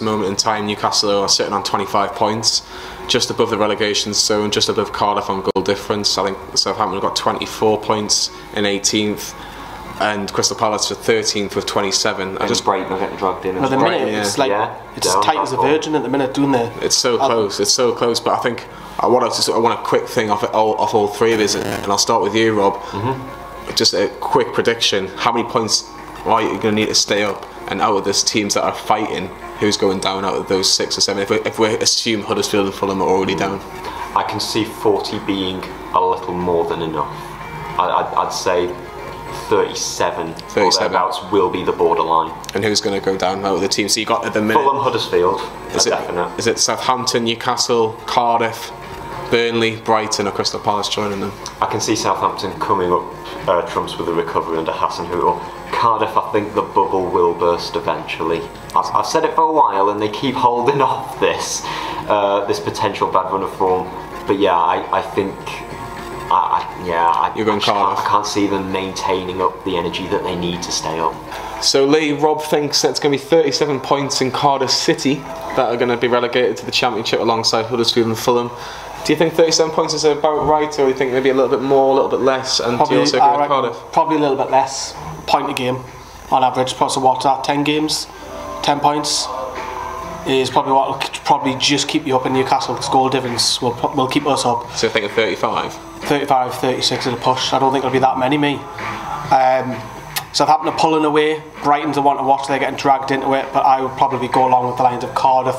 A: moment in time, Newcastle are sitting on 25 points, just above the relegation zone, just above Cardiff on goal difference. I think Southampton have got 24 points in 18th, and Crystal Palace are 13th with 27.
E: And Brighton are getting dragged in.
B: At the minute, it's like it's as tight as a virgin at the minute, doing there.
A: It's so close. It's so close. But I think I want a quick thing off all three of us, and I'll start with you, Rob. Just a quick prediction: how many points are you going to need to stay up? And out of those teams that are fighting, who's going down out of those 6 or 7? If we assume Huddersfield and Fulham are already down,
C: I can see 40 being a little more than enough. I'd say 37 or thereabouts will be the borderline.
A: And who's going to go down out of the teams? So you got at the minute
C: Fulham, Huddersfield.
A: Is it Southampton, Newcastle, Cardiff, Burnley, Brighton, or Crystal Palace joining them?
C: I can see Southampton coming up trumps with a recovery under Hasenhüttl. Cardiff, I think the bubble will burst eventually. I've said it for a while, and they keep holding off this potential bad run of form. But yeah, I think.
A: You're going Cardiff.
C: I can't see them maintaining up the energy that they need to stay up.
A: So Lee, Rob thinks that it's going to be 37 points in Cardiff City that are going to be relegated to the Championship alongside Huddersfield and Fulham. Do you think 37 points is about right, or do you think maybe a little bit more, a little bit less? And do you also agree with Cardiff?
B: Probably a little bit less. Point a game on average. So what's that? 10 games, 10 points is probably what will just keep you up in Newcastle, because goal difference will keep us up.
A: So I think of 35?
B: 35, 36 at a push. I don't think it'll be that many, me. Southampton are pulling away. Brighton's the one to watch. They're getting dragged into it, but I would probably go along with the lines of Cardiff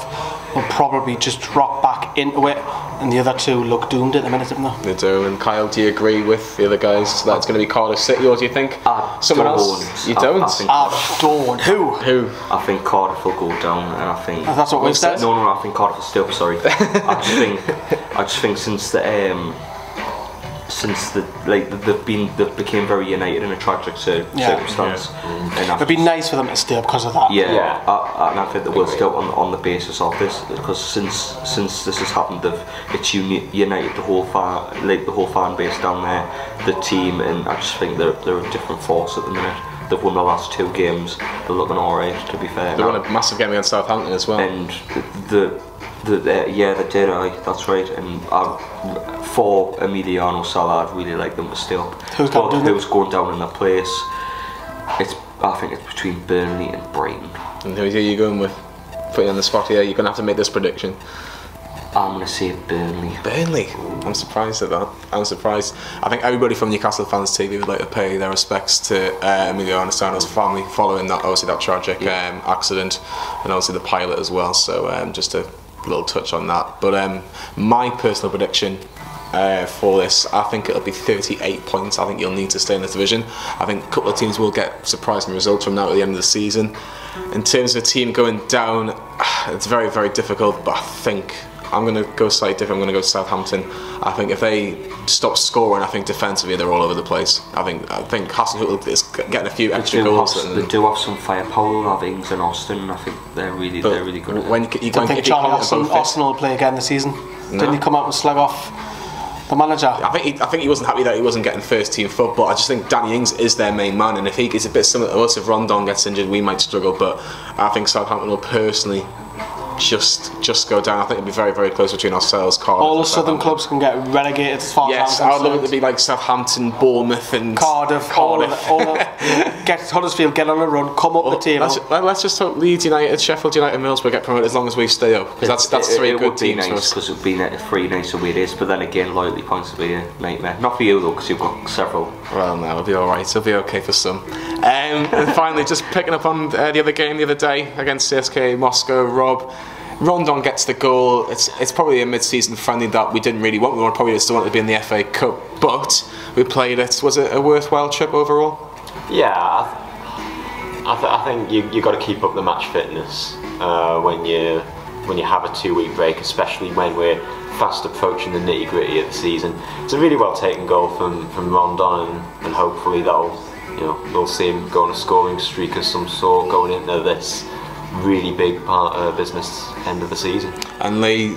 B: will probably just drop back into it, and the other two look doomed at the minute, don't they?
A: They do. And Kyle, do you agree with the other guys that it's going to be Cardiff City, or do you think someone else? You don't?
B: I don't. Who?
E: I think Cardiff will go down, and I think
B: that's what we said.
E: No, I think Cardiff will stay up. Sorry, I just think since they became very united in a tragic circumstance.
B: It'd be nice for them to stay up because of that.
E: And I think they will stay up on the basis of this, because since this has happened, it's united the whole fan base down there, the team, and I just think they're a different force at the minute. They've won the last 2 games. They're looking alright, to be fair.
A: They won a massive game against Southampton as well.
E: And they did. That's right. And for Emiliano Sala, I'd really like them to stay up. Who's going down in their place? I think it's between Burnley and Brighton.
A: And who are you going with? Put you on the spot here. You're going to have to make this prediction.
E: I'm going to say Burnley.
A: Burnley. I'm surprised at that. I'm surprised. I think everybody from Newcastle Fans TV would like to pay their respects to Emilio Anastano's family following that, obviously, that tragic accident, and obviously the pilot as well. So just a little touch on that. But my personal prediction for this, I think it'll be 38 points. I think you'll need to stay in the division. I think a couple of teams will get surprising results from now to the end of the season. In terms of a team going down, it's very, very difficult, but I think I'm going to go slightly different. I'm going to go Southampton. I think if they stop scoring, I think defensively they're all over the place. I think Hasselhüttl is getting a few extra goals.
E: They do have some firepower. Have Ings and Austin. I think they're really good.
B: When you think Charlie Austin will play again this season? No. Didn't he come out and slag off the manager?
A: I think he wasn't happy that he wasn't getting first team football. I just think Danny Ings is their main man, and if he's a bit similar to us, if Rondon gets injured, we might struggle. But I think Southampton will personally just go down. I think it'll be very, very close between ourselves, Cardiff.
B: All the southern clubs can get relegated as far
A: as I would love it to be like Southampton, Bournemouth and
B: Cardiff. All get Huddersfield, get on a run, come up the table.
A: Let's just hope Leeds United, Sheffield United, Middlesbrough get promoted as long as we stay up, because that's three good teams.
E: It would be nice because it would be 3 nice away days, but then again, loyalty points would be a nightmare. Not for you though, because you've got several.
A: Well, no, it'll be alright. It'll be okay for some. And finally, just picking up on the other game the other day against CSKA Moscow, Rob. Rondon gets the goal. It's probably a mid-season friendly that we didn't really want. We probably just wanted to be in the FA Cup, but we played it. Was it a worthwhile trip overall?
C: Yeah, I think you got to keep up the match fitness when you have a 2-week break, especially when we're fast approaching the nitty-gritty of the season. It's a really well taken goal from Rondon, and hopefully we'll see him go on a scoring streak of some sort going into this really big business end of the season.
A: And Lee,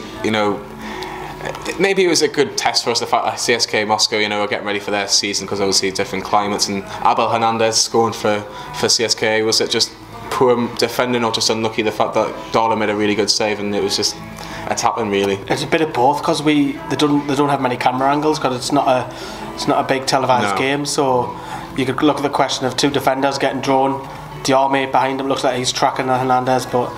A: maybe it was a good test for us, the fact that CSKA Moscow, are getting ready for their season, because obviously different climates, and Abel Hernandez scoring for CSKA. Was it just poor defending or just unlucky, the fact that Darla made a really good save and it was just a tap-in really?
B: It's a bit of both, because they don't have many camera angles, because it's not a big televised game, so you could look at the question of two defenders getting drawn. Diarmé behind him looks like he's tracking Hernandez, but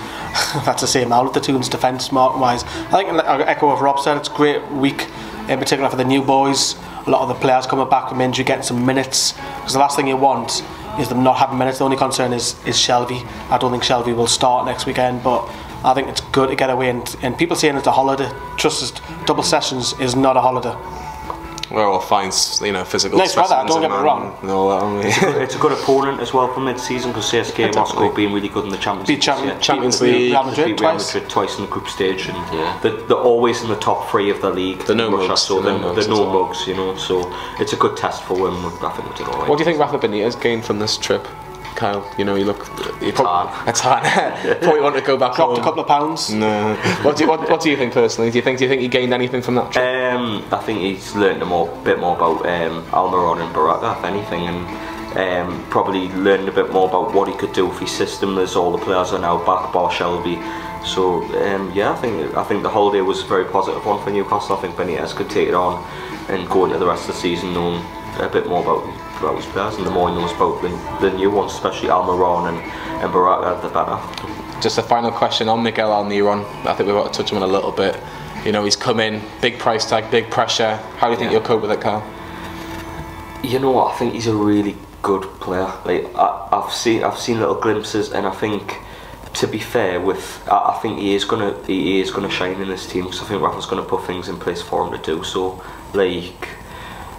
B: that's the same out of the tunes defence mark wise. I think I echo what Rob said, it's a great week in particular for the new boys. A lot of the players coming back from injury, getting some minutes, because the last thing you want is them not having minutes. The only concern is Shelvey. I don't think Shelvey will start next weekend, but I think it's good to get away, and people saying it's a holiday. Trust us, double sessions is not a holiday.
A: We're all fine, physical
B: nice weather, don't get me wrong.
A: No,
E: it's a good opponent as well for mid-season, because CSKA Moscow have been really good in the Champions League.
A: Champions League.
E: Real Madrid twice in the group stage, and they're always in the top 3 of the league.
A: They're no mugs.
E: So they're no mugs, so it's a good test for them. I think we did all right.
A: What do you think Rafa Benitez gained from this trip, Kyle? You look. It's hard. Probably want to go back.
B: Dropped a couple of pounds.
A: No. What do you think personally? Do you think he gained anything from that trip?
E: I think he's learned a bit more about Almiron and Baraka, if anything, and probably learned a bit more about what he could do with his system, as all the players are now back, bar Shelby. So I think the holiday was a very positive one for Newcastle. I think Benitez could take it on and go into the rest of the season knowing a bit more about his players, and the more he knows about the new ones, especially Almiron and Baraka, the better.
A: Just a final question on Miguel Almiron. I think we've got to touch on a little bit. He's come in, big price tag, big pressure. How do you think you'll cope with it, Carl?
E: I think he's a really good player. Like I've seen little glimpses, and I think, to be fair, I think he is gonna shine in this team, because I think Rafa's gonna put things in place for him to do so. Like,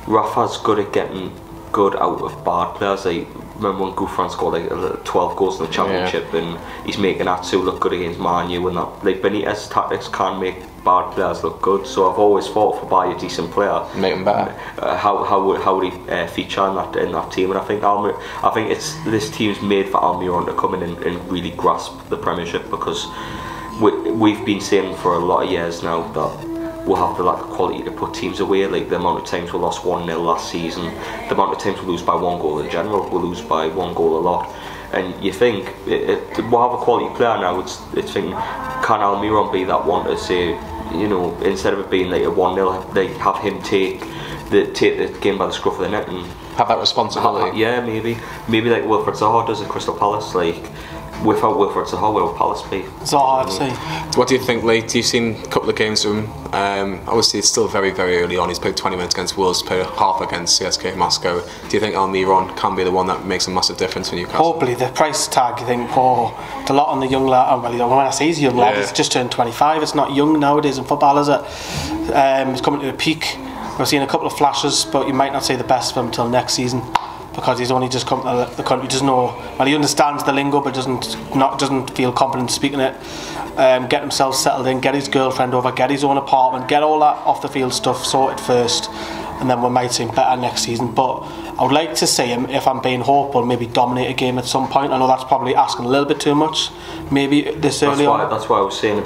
E: Rafa's good at getting good out of bad players. Like, remember when Gouffran scored 12 goals in the Championship, and he's making Atsu look good against Man U, and that. Like, Benitez's tactics can make bad players look good. So I've always thought, if I buy a decent player,
A: make them better.
E: How would he feature in that team? And I think it's this team's made for Almiron to come in and really grasp the Premiership, because we've been saying for a lot of years now that we'll have the quality to put teams away. Like, the amount of times we lost 1-0 last season, the amount of times we lose by 1 goal in general, we lose by 1 goal a lot. And you think we'll have a quality player now. It's thinking, can Almiron be that one to say, instead of it being like a 1-0, they have him take the game by the scruff of the neck and
A: have that responsibility.
E: Maybe like Wilfred Zaha does at Crystal Palace. Like, Without Wilfred Zaha, where will Palace be?
B: Zaha FC.
A: What do you think, Lee? You've seen a couple of games from him. Obviously, it's still very, very early on. He's played 20 minutes against Wolves, played half against CSKA Moscow. Do you think Almiron can be the one that makes a massive difference for Newcastle?
B: Hopefully, the price tag, you think, it's a lot on the young lad. Well, when I say he's a young lad, he's just turned 25. It's not young nowadays in football, is it? He's coming to the peak. We've seen a couple of flashes, but you might not see the best of him until next season, because he's only just come to the country. Doesn't know, well, he understands the lingo, but doesn't feel confident speaking it. Get himself settled in, get his girlfriend over, get his own apartment, get all that off the field stuff sorted first, and then we might see him better next season. But I would like to see him, if I'm being hopeful, maybe dominate a game at some point. I know that's probably asking a little bit too much, maybe this early on.
E: That's why I was saying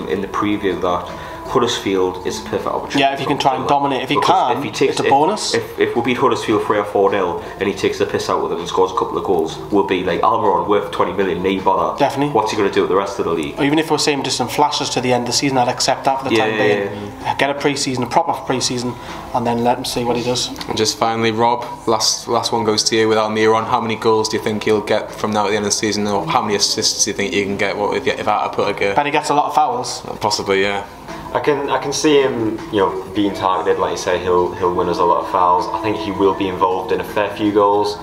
E: in the preview that Huddersfield is a perfect opportunity.
B: Yeah, if he can try and dominate. If he can, it's a bonus.
E: If we beat Huddersfield 3 or 4-0 and he takes the piss out with them and scores a couple of goals, we'll be like, Almiron worth 20 million, need bother.
B: Definitely.
E: What's he going to do with the rest of the league?
B: Or even if we're seeing just some flashes to the end of the season, I'd accept that for the time being. Get a pre-season, a proper pre-season, and then let him see what he does.
A: And just finally, Rob, last one goes to you with Almiron. How many goals do you think he'll get from now at the end of the season, or how many assists do you think he can get? What if I had to put
B: Ben, he gets a lot of fouls.
A: Possibly, yeah.
C: I can see him, being targeted. Like you say, he'll win us a lot of fouls. I think he will be involved in a fair few goals.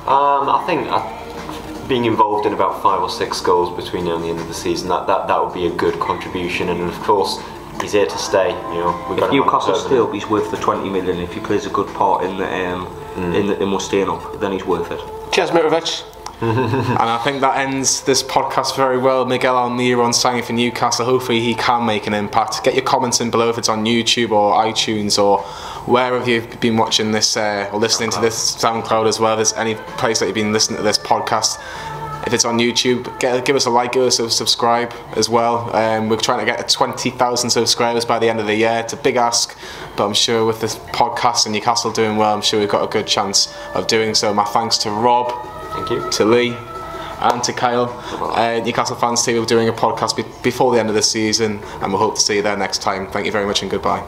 C: I think being involved in about 5 or 6 goals between now and the end of the season, that would be a good contribution. And of course, he's here to stay.
E: If Newcastle stay up, he's worth the 20 million. If he plays a good part in us staying up, then he's worth it.
B: Cheers, Mitrovic.
A: And I think that ends this podcast very well. Miguel Almiron signing for Newcastle. Hopefully he can make an impact. Get your comments in below if it's on YouTube or iTunes or wherever you've been watching this or listening to this, SoundCloud as well. If there's any place that you've been listening to this podcast, if it's on YouTube, give us a like, give us a subscribe as well. We're trying to get 20,000 subscribers by the end of the year. It's a big ask, but I'm sure with this podcast and Newcastle doing well, I'm sure we've got a good chance of doing so. My thanks to Rob,
C: thank you,
A: to Lee, and to Kyle. Newcastle Fans TV, we're doing a podcast before the end of the season, and we'll hope to see you there next time. Thank you very much and goodbye.